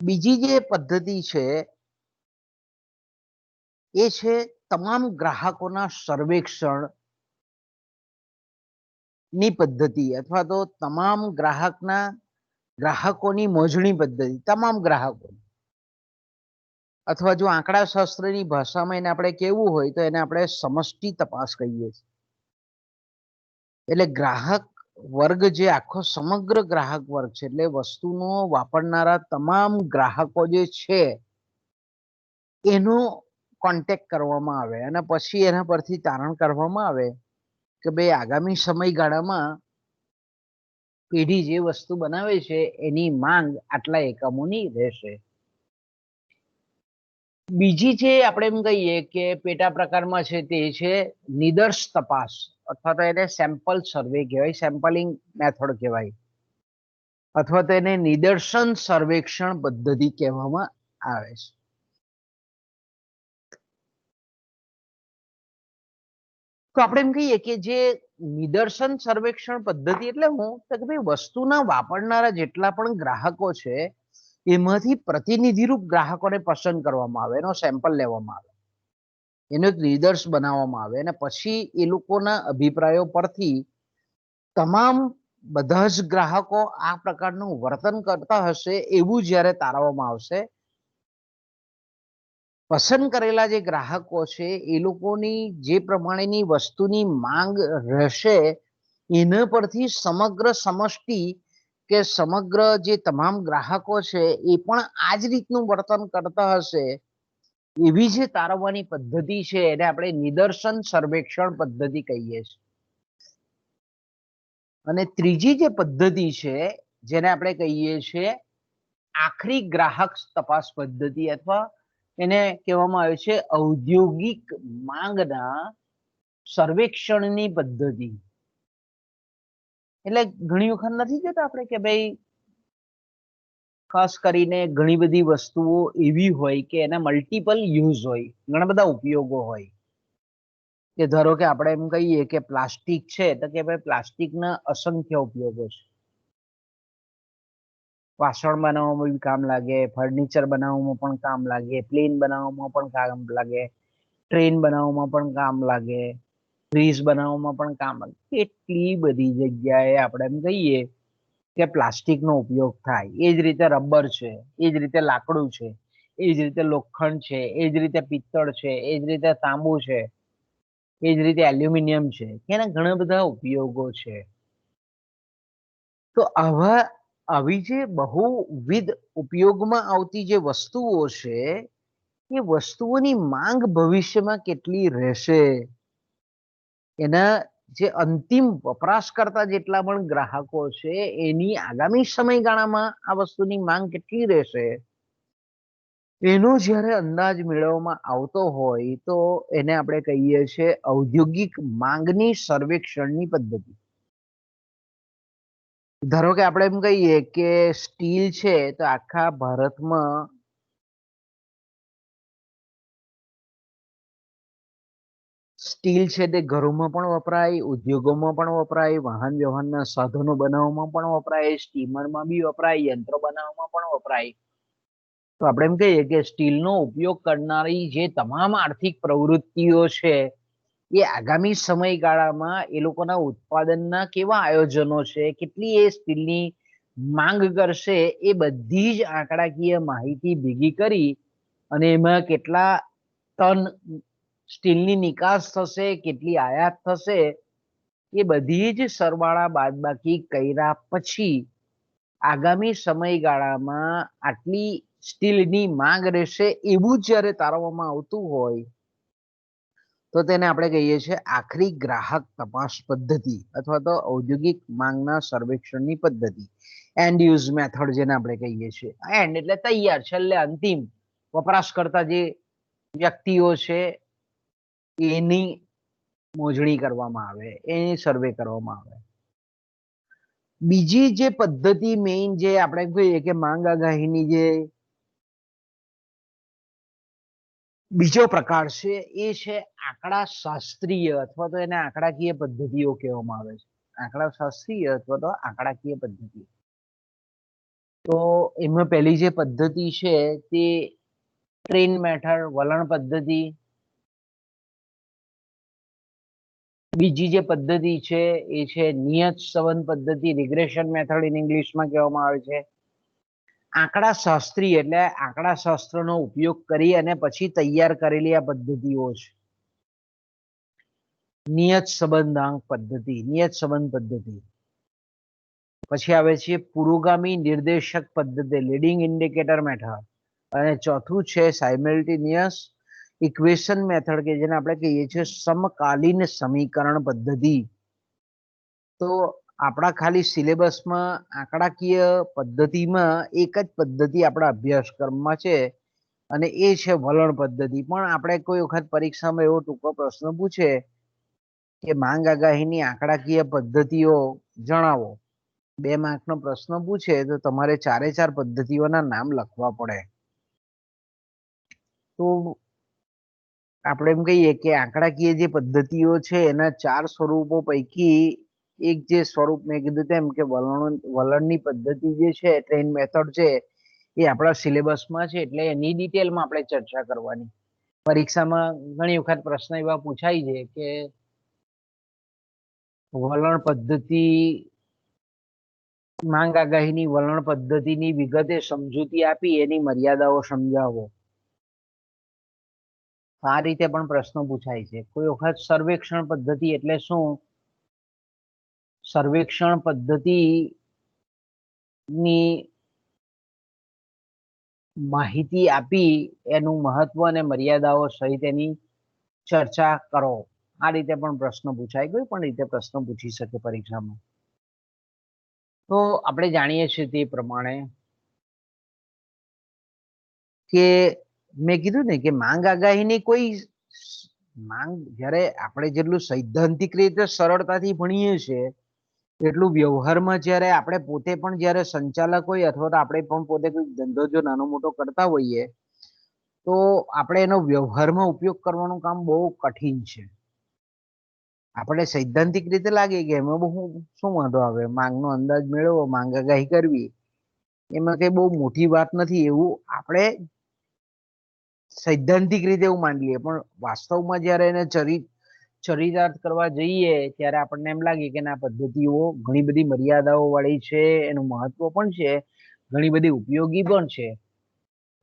બીજી જે પદ્ધતિ છે એ છે તમામ ગ્રાહકોના સર્વેક્ષણ ની પદ્ધતિ અથવા તો તમામ ગ્રાહકોની મોજણી પદ્ધતિ, તમામ ગ્રાહકો, અથવા જો આંકડા શાસ્ત્રની ભાષામાં એને આપણે કેવું હોય તો એને આપણે સમષ્ટિ તપાસ કહીએ છીએ. એટલે ગ્રાહક વર્ગ જે આખો સમગ્ર ગ્રાહક વર્ગ છે, એટલે વસ્તુનો વાપરનારા તમામ ગ્રાહકો જે છે એનો કોન્ટેક્ટ કરવામાં આવે અને પછી એના પરથી તારણ કરવામાં આવે કે ભાઈ આગામી સમયગાળામાં પેઢી જે વસ્તુ બનાવે છે એની માંગ આટલા એકમોની રહેશે. બીજી જે આપણે એમ કહીએ કે પેટા પ્રકારમાં છે તે છે નિદર્શ તપાસ અથવા તો એને સેમ્પલ સર્વે કહેવાય, સેમ્પલિંગ મેથડ કહેવાય, અથવા તો એને નિદર્શન સર્વેક્ષણ પદ્ધતિ કહેવામાં આવે છે. તો આપણે એમ કહીએ કે જે નિદર્શન સર્વેક્ષણ પદ્ધતિ એટલે હું તો કે ભાઈ વસ્તુના વાપરનારા જેટલા પણ ગ્રાહકો છે એમાંથી પ્રતિનિધિરૂપ ગ્રાહકોને પસંદ કરવામાં આવે, એનો સેમ્પલ લેવામાં આવે, એનો એક નિદર્શ બનાવવામાં આવે અને પછી એ લોકોના અભિપ્રાયો પરથી તમામ બધા જ ગ્રાહકો આ પ્રકારનું વર્તન કરતા હશે એવું જ્યારે તારવવામાં આવશે, પસંદ કરેલા જે ગ્રાહકો છે એ લોકોની જે પ્રમાણેની વસ્તુની માંગ રહેશે એના પરથી સમગ્ર સમષ્ટિ કે સમગ્ર જે તમામ ગ્રાહકો છે એ પણ આ જ રીતનું વર્તન કરતા હશે એવી જે તારવવાની પદ્ધતિ છે એને આપણે નિદર્શન સર્વેક્ષણ પદ્ધતિ કહીએ છીએ. અને ત્રીજી જે પદ્ધતિ છે જેને આપણે કહીએ છીએ આખરી ગ્રાહક તપાસ પદ્ધતિ અથવા એને કહેવામાં આવે છે ઔદ્યોગિક માંગના સર્વેક્ષણની પદ્ધતિ. એટલે ઘણી વખત નથી કહેતા આપણે કે ભાઈ ખાસ કરીને ઘણી બધી વસ્તુઓ એવી હોય કે એના મલ્ટિપલ યુઝ હોય, ઘણા બધા ઉપયોગો હોય. કે ધારો કે આપણે એમ કહીએ કે પ્લાસ્ટિક છે તો કે ભાઈ પ્લાસ્ટિકના અસંખ્ય ઉપયોગો છે. વાસણ બનાવવામાં બી કામ લાગે, ફર્નિચર બનાવવામાં પણ કામ લાગે, પ્લેન બનાવવામાં પણ કામ લાગે, ટ્રેન બનાવવામાં પણ કામ લાગે, ફ્રીજ બનાવવામાં પણ કામ લાગે. કેટલી બધી જગ્યાએ આપણે એમ કહીએ કે પ્લાસ્ટિકનો ઉપયોગ થાય. એ જ રીતે રબર છે, એ જ રીતે લાકડું છે, એ જ રીતે લોખંડ છે, એ જ રીતે પિત્તળ છે, એ જ રીતે તાંબુ છે, એ જ રીતે એલ્યુમિનિયમ છે, એના ઘણા બધા ઉપયોગો છે. તો આવી જે બહુવિધ ઉપયોગમાં આવતી જે વસ્તુઓ છે એ વસ્તુઓની માંગ ભવિષ્યમાં કેટલી રહેશે, એના જે અંતિમ વપરાશકર્તા જેટલા પણ ગ્રાહકો છે એની આગામી સમયગાળામાં આ વસ્તુની માંગ કેટલી રહેશે એનો જ્યારે અંદાજ મેળવવામાં આવતો હોય તો એને આપણે કહીએ છીએ ઔદ્યોગિક માંગની સર્વેક્ષણની પદ્ધતિ. ધારો કે આપણે એમ કહીએ કે સ્ટીલ છે તો આખા ભારતમાં સ્ટીલ છે તે ઘરોમાં પણ વપરાય, ઉદ્યોગોમાં પણ વપરાય, વાહન વ્યવહારના સાધનો બનાવવામાં પણ વપરાય, સ્ટીમરમાં બી વપરાય, યંત્રો બનાવવામાં પણ વપરાય. તો આપણે એમ કહીએ કે સ્ટીલનો ઉપયોગ કરનારી જે તમામ આર્થિક પ્રવૃત્તિઓ છે એ આગામી સમયગાળામાં એ લોકોના ઉત્પાદનના કેવા આયોજનો છે, કેટલી એ સ્ટીલની માંગ કરશે, એ બધી જ આંકડાકીય માહિતી ભેગી કરી અને એમાં કેટલા ટન સ્ટીલની નિકાસ થશે, કેટલી આયાત થશે, એ બધી જ સરવાળા બાદબાકી કર્યા પછી આગામી સમયગાળામાં આટલી સ્ટીલની માંગ રહેશે એવું જ્યારે તારવવામાં આવતું હોય તો તેને આપણે કહીએ છીએ આખરી ગ્રાહક તપાસ પદ્ધતિ અથવા તો ઔદ્યોગિક માંગના સર્વેક્ષણની પદ્ધતિ, એન્ડ યુઝ મેથડ જેને આપણે કહીએ છીએ. એન્ડ એટલે તૈયાર, છેલ્લે અંતિમ વપરાશકર્તા જે વ્યક્તિઓ છે એની મોજણી કરવામાં આવે, એની સર્વે કરવામાં આવે. બીજી જે પદ્ધતિ મેઇન જે આપણે કહીએ કે માંગ આગાહીની જે બીજો પ્રકાર છે એ છે આંકડા શાસ્ત્રીય અથવા તો એને આંકડાકીય પદ્ધતિઓ કહેવામાં આવે છે. આંકડા શાસ્ત્રીય અથવા તો આંકડાકીય પદ્ધતિ. તો એમાં પહેલી જે પદ્ધતિ છે તે ટ્રેન મેથડ, વલણ પદ્ધતિ. બીજી જે પદ્ધતિ છે એ છે નિયત સંબંધ પદ્ધતિ, રિગ્રેશન મેથડ ઇન ઇંગ્લિશમાં કહેવામાં આવે છે. આંકડા શાસ્ત્રી એટલે આંકડા શાસ્ત્રનો ઉપયોગ કરી અને પછી તૈયાર કરેલી આ પદ્ધતિઓ છે. નિયત સંબંધાંક પદ્ધતિ, નિયત સંબંધ પદ્ધતિ. પછી આવે છે પુરોગામી નિર્દેશક પદ્ધતિ, લીડિંગ ઇન્ડિકેટર મેથડ. અને ચોથું છે સાયમલ્ટેનિયસ ઇક્વેશન મેથડ કે જેને આપણે કહીએ છીએ સમકાલીન સમીકરણ પદ્ધતિ. તો આપણા ખાલી સિલેબસમાં આંકડાકીય પદ્ધતિમાં એક જ પદ્ધતિ આપણા અભ્યાસક્રમમાં છે અને એ છે વલણ પદ્ધતિ. પણ આપણે કોઈ વખત પરીક્ષામાં એવો ટૂંકો પ્રશ્ન પૂછે કે માંગ આગાહીની આંકડાકીય પદ્ધતિઓ જણાવો, 2 માર્કનો પ્રશ્ન પૂછે તો તમારે 4 પદ્ધતિઓના નામ લખવા પડે. તો આપણે એમ કહીએ કે આંકડાકીય જે પદ્ધતિઓ છે એના 4 સ્વરૂપો પૈકી એક જે સ્વરૂપ મેં કીધું તેમ કે વલણની પદ્ધતિ જે છે, ટ્રેન મેથડ છે, એ આપણા સિલેબસમાં છે એટલે એની ડિટેલમાં આપણે ચર્ચા કરવાની. પરીક્ષામાં ઘણી વખત પ્રશ્ન એવા પૂછાય છે કે વલણ પદ્ધતિ, માંગ આગાહીની વલણ પદ્ધતિની વિગતે સમજૂતી આપી એની મર્યાદાઓ સમજાવો. આ રીતે પણ પ્રશ્નો પૂછાય છે. કોઈ વખત સર્વેક્ષણ પદ્ધતિ એટલે શું? સર્વેક્ષણ પદ્ધતિની માહિતી આપી એનું મહત્વ અને મર્યાદાઓ સહિત એની ચર્ચા કરો. આ રીતે પણ પ્રશ્ન પૂછાય, કોઈ પણ રીતે પ્રશ્ન પૂછી શકે પરીક્ષામાં. તો આપણે જાણીએ છીએ તે પ્રમાણે કે મેં કીધું ને કે માંગ આગાહીની કોઈ માંગ જ્યારે આપણે જેટલું સૈદ્ધાંતિક રીતે સરળતાથી ભણીએ છીએ એટલું વ્યવહારમાં જ્યારે આપણે પોતે પણ જ્યારે સંચાલક હોય અથવા તો આપણે પણ પોતે કોઈ ધંધો જો નાનો મોટો કરતા હોઈએ તો આપણે એનો વ્યવહારમાં ઉપયોગ કરવાનું કામ બહુ કઠિન છે. આપણે સૈદ્ધાંતિક રીતે લાગે કે એમાં બહુ શું વાંધો આવે, માંગનો અંદાજ મેળવવો, માંગ આગાહી કરવી, એમાં કઈ બહુ મોટી વાત નથી એવું આપણે સૈદ્ધાંતિક રીતે એવું માની લઈએ. પણ વાસ્તવમાં જ્યારે એને ચરિતાર્થ કરવા જઈએ ત્યારે આપણને એમ લાગે કે આ પદ્ધતિઓ ઘણી બધી મર્યાદાઓ વાળી છે, એનું મહત્વ પણ છે, ઘણી બધી ઉપયોગી પણ છે.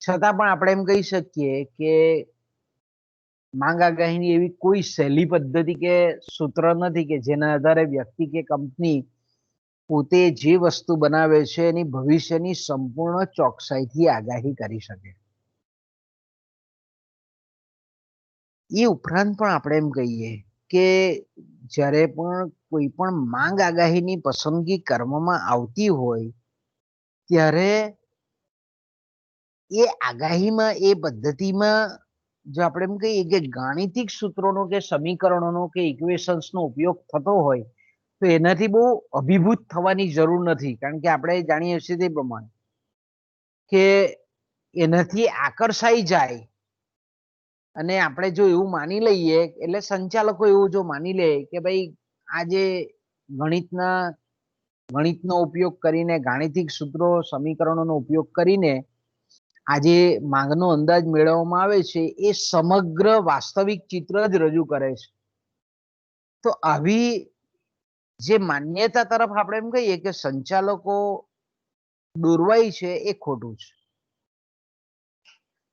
છતાં પણ આપણે એમ કહી શકીએ કે માંગ આગાહીની એવી કોઈ સહેલી પદ્ધતિ કે સૂત્ર નથી કે જેના આધારે વ્યક્તિ કે કંપની પોતે જે વસ્તુ બનાવે છે એની ભવિષ્યની સંપૂર્ણ ચોકસાઈથી આગાહી કરી શકે. એ ઉપરાંત પણ આપણે એમ કહીએ કે જ્યારે પણ કોઈ પણ માંગ આગાહીની પસંદગી કરવામાં આવતી હોય ત્યારે એ આગાહીમાં, એ પદ્ધતિમાં જો આપણે એમ કહીએ કે ગાણિતિક સૂત્રોનો કે સમીકરણોનો કે ઇક્વેશન્સનો ઉપયોગ થતો હોય તો એનાથી બહુ અભિભૂત થવાની જરૂર નથી. કારણ કે આપણે જાણીએ છીએ તે પ્રમાણે કે એનાથી આકર્ષાઈ જાય અને આપણે જો એવું માની લઈએ, એટલે સંચાલકો એવું જો માની લે કે ભાઈ આ જે ગણિતનો ઉપયોગ કરીને, ગાણિતિક સૂત્રો, સમીકરણોનો ઉપયોગ કરીને આજે માંગનો અંદાજ મેળવવામાં આવે છે એ સમગ્ર વાસ્તવિક ચિત્ર જ રજૂ કરે છે. તો આવી જે માન્યતા તરફ આપણે એમ કહીએ કે સંચાલકો દોરવાય છે એ ખોટું છે.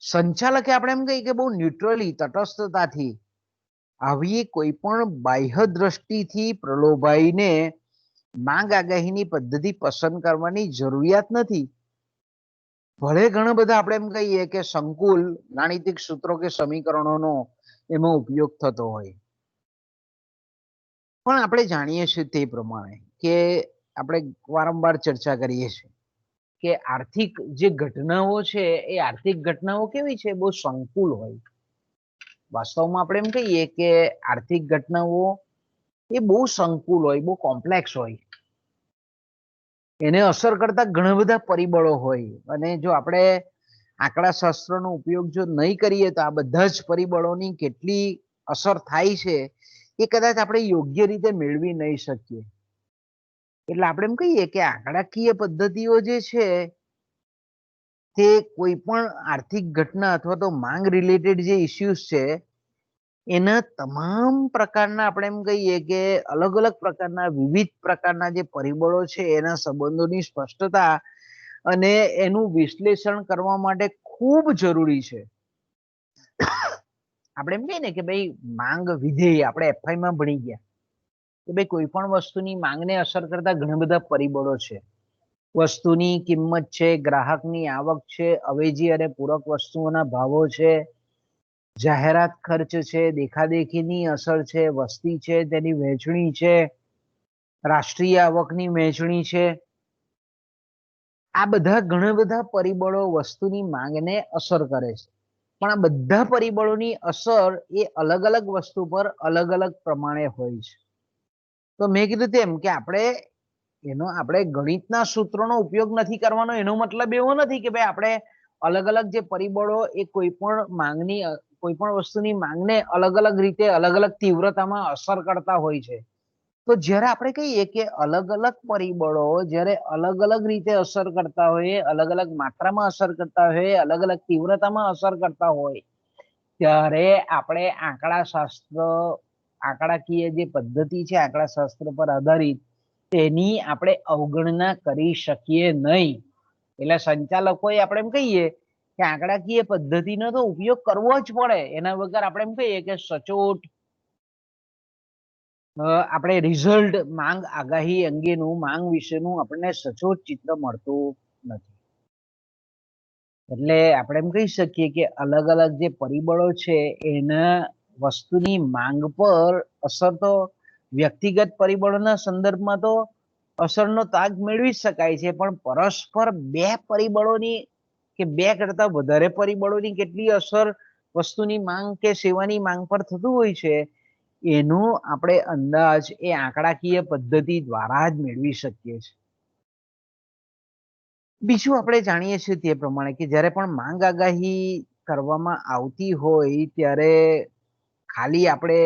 સંચાલકે આપણે એમ કહીએ કે બહુ ન્યુટ્રલી, તટસ્થતાથી આવી કોઈ પણ બાહ્ય દ્રષ્ટિથી પ્રલોભાઈને માંગ આગાહીની પદ્ધતિ પસંદ કરવાની જરૂરિયાત નથી. ભલે ઘણા બધા આપણે એમ કહીએ કે સંકુલ ગાણિતિક સૂત્રો કે સમીકરણોનો એમાં ઉપયોગ થતો હોય, પણ આપણે જાણીએ છીએ તે પ્રમાણે કે આપણે વારંવાર ચર્ચા કરીએ છીએ કે આર્થિક જે ઘટનાઓ છે એ આર્થિક ઘટનાઓ કેવી છે, બહુ સંકુલ હોય. વાસ્તવમાં આપણે એમ કહીએ કે આર્થિક ઘટનાઓ એ બહુ સંકુલ હોય, બહુ કોમ્પ્લેક્સ હોય. એને અસર કરતા ઘણા બધા પરિબળો હોય, અને જો આપણે આંકડા શાસ્ત્રનો ઉપયોગ જો નહીં કરીએ તો આ બધા જ પરિબળોની કેટલી અસર થાય છે એ કદાચ આપણે યોગ્ય રીતે મેળવી નહીં શકીએ. એટલે આપણે એમ કહીએ કે આંકડાકીય પદ્ધતિઓ જે છે તે કોઈ પણ આર્થિક ઘટના અથવા તો માંગ રિલેટેડ જે ઇસ્યુઝ છે એના તમામ પ્રકારના આપણે એમ કહીએ કે અલગ અલગ પ્રકારના વિવિધ પ્રકારના જે પરિબળો છે એના સંબંધોની સ્પષ્ટતા અને એનું વિશ્લેષણ કરવા માટે ખૂબ જરૂરી છે. આપણે એમ કહીએ ને કે ભાઈ માંગ વિધેય આપણે એફઆઈ માં ભણી ગયા કે ભાઈ કોઈ પણ વસ્તુની માંગને અસર કરતા ઘણા બધા પરિબળો છે. વસ્તુની કિંમત છે, ગ્રાહકની આવક છે, અવેજી અને પૂરક વસ્તુઓના ભાવો છે, જાહેરાત ખર્ચ છે, દેખાદેખીની અસર છે, વસ્તી છે તેની વહેંચણી છે, રાષ્ટ્રીય આવકની વહેંચણી છે. આ બધા ઘણા બધા પરિબળો વસ્તુની માંગને અસર કરે છે, પણ આ બધા પરિબળોની અસર એ અલગ અલગ વસ્તુ પર અલગ અલગ પ્રમાણે હોય છે. તો મેં કીધું તેમ કે આપણે ગણિતના સૂત્રોનો ઉપયોગ નથી કરવાનો, એનો મતલબ એવો નથી કે ભાઈ આપણે અલગ અલગ જે પરિબળો એ કોઈ પણ વસ્તુની માંગને અલગ અલગ રીતે અલગ અલગ તીવ્રતામાં અસર કરતા હોય છે. તો જ્યારે આપણે કહીએ કે અલગ અલગ પરિબળો જ્યારે અલગ અલગ રીતે અસર કરતા હોય, અલગ અલગ માત્રામાં અસર કરતા હોય, અલગ અલગ તીવ્રતામાં અસર કરતા હોય, ત્યારે આપણે આંકડાકીય જે પદ્ધતિ છે આંકડા શાસ્ત્ર પર આધારિત તેની આપણે અવગણના કરી શકીએ નહીં. એટલે સંચાલકોએ આપણે એમ કહીએ કે આંકડાકીય પદ્ધતિનો તો ઉપયોગ કરવો જ પડે. એના વગર આપણે એમ કહીએ કે સચોટ આપણે રિઝલ્ટ માંગ આગાહી અંગેનું માંગ વિશેનું આપણને સચોટ ચિત્ર મળતું નથી. એટલે આપણે એમ કહી શકીએ કે અલગ અલગ જે પરિબળો છે એના વસ્તુની માંગ પર અસર તો વ્યક્તિગત પરિબળોના સંદર્ભમાં તો અસરનો તાગ મેળવી શકાય છે, પણ પરસ્પર બે પરિબળોની કે બે કરતા વધારે પરિબળોની કેટલી અસર વસ્તુની માંગ કે સેવાની માંગ પર થતું હોય છે એનો આપણે અંદાજ એ આંકડાકીય પદ્ધતિ દ્વારા જ મેળવી શકીએ છીએ. બીજું આપણે જાણીએ છીએ તે પ્રમાણે કે જ્યારે પણ માંગ આગાહી કરવામાં આવતી હોય ત્યારે ખાલી આપણે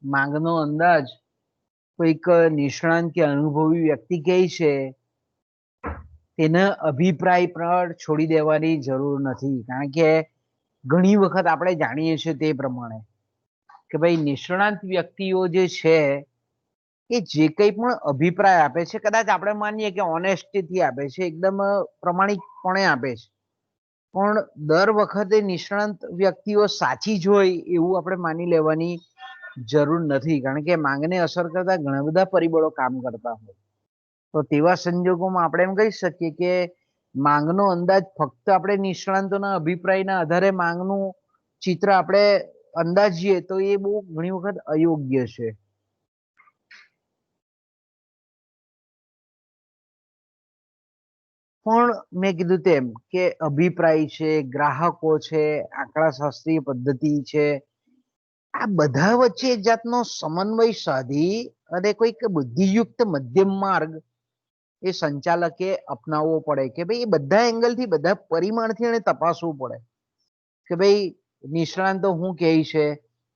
માંગનો અંદાજ કોઈક નિષ્ણાંત કે અનુભવી વ્યક્તિ કહે છે તેના અભિપ્રાય પર છોડી દેવાની જરૂર નથી. કારણ કે ઘણી વખત આપણે જાણીએ છીએ તે પ્રમાણે કે ભાઈ નિષ્ણાંત વ્યક્તિઓ જે છે એ જે કંઈ પણ અભિપ્રાય આપે છે, કદાચ આપણે માનીએ કે ઓનેસ્ટીથી આપે છે, એકદમ પ્રમાણિકપણે આપે છે, પણ દર વખતે નિષ્ણાંત વ્યક્તિઓ સાચી જ હોય એવું આપણે માની લેવાની જરૂર નથી. કારણ કે માંગને અસર કરતા ઘણા બધા પરિબળો કામ કરતા હોય. તો તેવા સંજોગોમાં આપણે એમ કહી શકીએ કે માંગનો અંદાજ ફક્ત આપણે નિષ્ણાંતોના અભિપ્રાયના આધારે માંગનું ચિત્ર આપણે અંદાજીએ તો એ બહુ ઘણી વખત અયોગ્ય છે. પણ મેં કીધું તેમ કે અભિપ્રાય છે, ગ્રાહકો છે, આંકડાશાસ્ત્રીય પદ્ધતિ છે, આ બધા વચ્ચે એક જાતનો સમન્વય સાધી અને કોઈક બુદ્ધિયુક્ત મધ્યમ માર્ગ એ સંચાલકે અપનાવવો પડે કે ભાઈ એ બધા એંગલથી બધા પરિમાણથી એને તપાસવું પડે કે ભાઈ નિષ્ણાંતો શું કહે છે,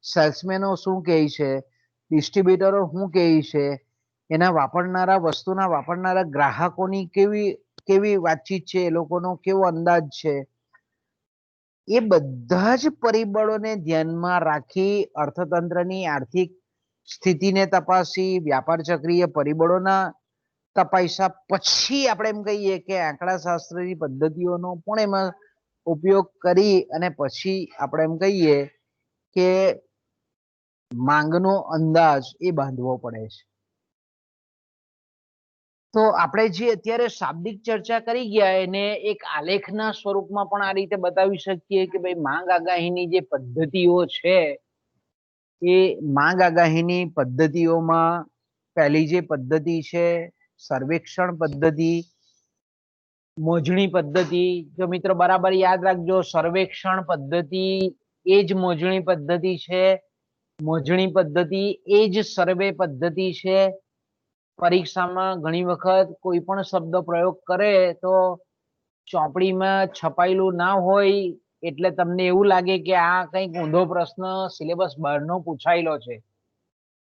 સેલ્સમેનો શું કહે છે, ડિસ્ટ્રીબ્યુટરો શું કહે છે, એના વસ્તુના વાપરનારા ગ્રાહકોની કેવી વાતચીત છે, એ લોકોનો કેવો અંદાજ છે, એ બધા જ પરિબળોને ધ્યાનમાં રાખી અર્થતંત્રની આર્થિક સ્થિતિને તપાસી વ્યાપાર ચક્રીય પરિબળોના તપાસ્યા પછી આપણે એમ કહીએ કે આંકડાશાસ્ત્રની પદ્ધતિઓનો પણ એમાં ઉપયોગ કરી અને પછી આપણે એમ કહીએ કે માંગનો અંદાજ એ બાંધવો પડે છે. તો આપણે જે અત્યારે શાબ્દિક ચર્ચા કરી ગયા એને એક આલેખના સ્વરૂપમાં પણ આ રીતે બતાવી શકીએ કે ભાઈ માંગ આગાહીની જે પદ્ધતિઓ છે એ માંગ આગાહીની પદ્ધતિઓમાં પહેલી જે પદ્ધતિ છે સર્વેક્ષણ પદ્ધતિ, મોજણી પદ્ધતિ. જો મિત્રો બરાબર યાદ રાખજો, સર્વેક્ષણ પદ્ધતિ એ જ મોજણી પદ્ધતિ છે, મોજણી પદ્ધતિ એ જ સર્વે પદ્ધતિ છે. પરીક્ષામાં ઘણી વખત કોઈ પણ શબ્દ પ્રયોગ કરે તો ચોપડીમાં છપાયેલું ના હોય એટલે તમને એવું લાગે કે આ કંઈક ઊંધો પ્રશ્ન સિલેબસ બહારનો પૂછાયેલો છે.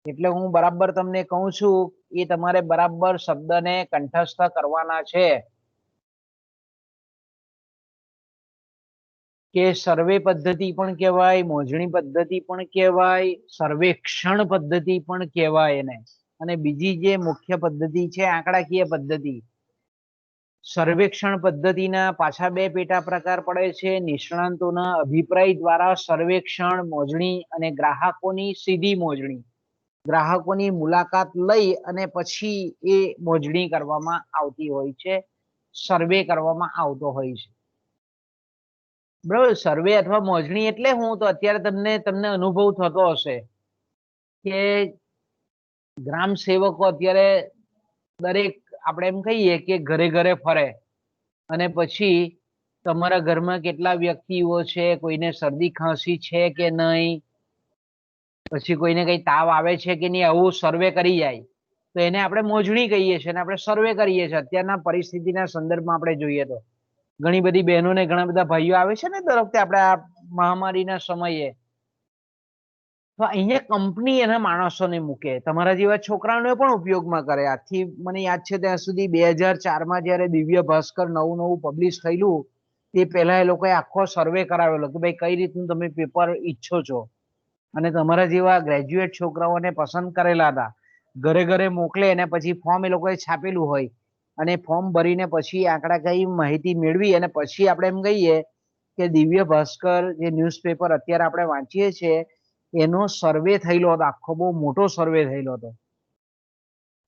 એટલે હું બરાબર તમને કહું છું એ તમારે બરાબર શબ્દને કંઠસ્થ કરવાના છે કે સર્વે પદ્ધતિ પણ કહેવાય, મોજણી પદ્ધતિ પણ કહેવાય, સર્વેક્ષણ પદ્ધતિ પણ કહેવાય એને. અને બીજી જે મુખ્ય પદ્ધતિ છે આંકડાકીય પદ્ધતિ. સર્વેક્ષણ પદ્ધતિના પાછા બે પેટા પ્રકાર પડે છે, નિષ્ણાંતોના અભિપ્રાય દ્વારા સર્વેક્ષણ મોજણી અને ગ્રાહકોની સીધી મોજણી. ગ્રાહકોની મુલાકાત લઈ અને પછી એ મોજણી કરવામાં આવતી હોય છે, સર્વે કરવામાં આવતો હોય છે. બરાબર, સર્વે અથવા મોજણી એટલે હું તો અત્યારે તમને અનુભવ થતો હશે કે ગ્રામ સેવકો અત્યારે દરેક આપણે એમ કહીએ કે ઘરે ઘરે ફરે અને પછી તમારા ઘરમાં કેટલા વ્યક્તિઓ છે, કોઈને શરદી ખાંસી છે કે નહીં, પછી કોઈને કઈ તાવ આવે છે કે નહીં, આવું સર્વે કરી જાય તો એને આપણે મોજણી કહીએ છીએ અને આપણે સર્વે કરીએ છીએ. અત્યારના પરિસ્થિતિના સંદર્ભમાં આપણે જોઈએ તો ઘણી બધી બહેનો ને ઘણા બધા ભાઈઓ આવે છે ને દર વખતે આપણે આ મહામારીના સમયે, તો અહીંયા કંપની એના માણસોને મૂકે, તમારા જેવા છોકરાઓને પણ ઉપયોગમાં કરે. આથી મને યાદ છે ત્યાં સુધી 2004માં જયારે દિવ્ય ભાસ્કર નવું પબ્લિશ થયેલું તે પહેલા એ લોકોએ આખો સર્વે કરાવેલો કે ભાઈ કઈ રીતનું તમે પેપર ઈચ્છો છો, અને તમારા જેવા ગ્રેજ્યુએટ છોકરાઓને પસંદ કરેલા હતા. ઘરે ઘરે મોકલે અને પછી ફોર્મ એ લોકોએ છાપેલું હોય અને ફોર્મ ભરીને પછી આંકડાકીય માહિતી મેળવી અને પછી આપણે એમ કહીએ કે દિવ્ય ભાસ્કર જે ન્યૂઝપેપર અત્યારે આપણે વાંચીએ છીએ એનો સર્વે થયેલો હતો, આખો બહુ મોટો સર્વે થયેલો હતો.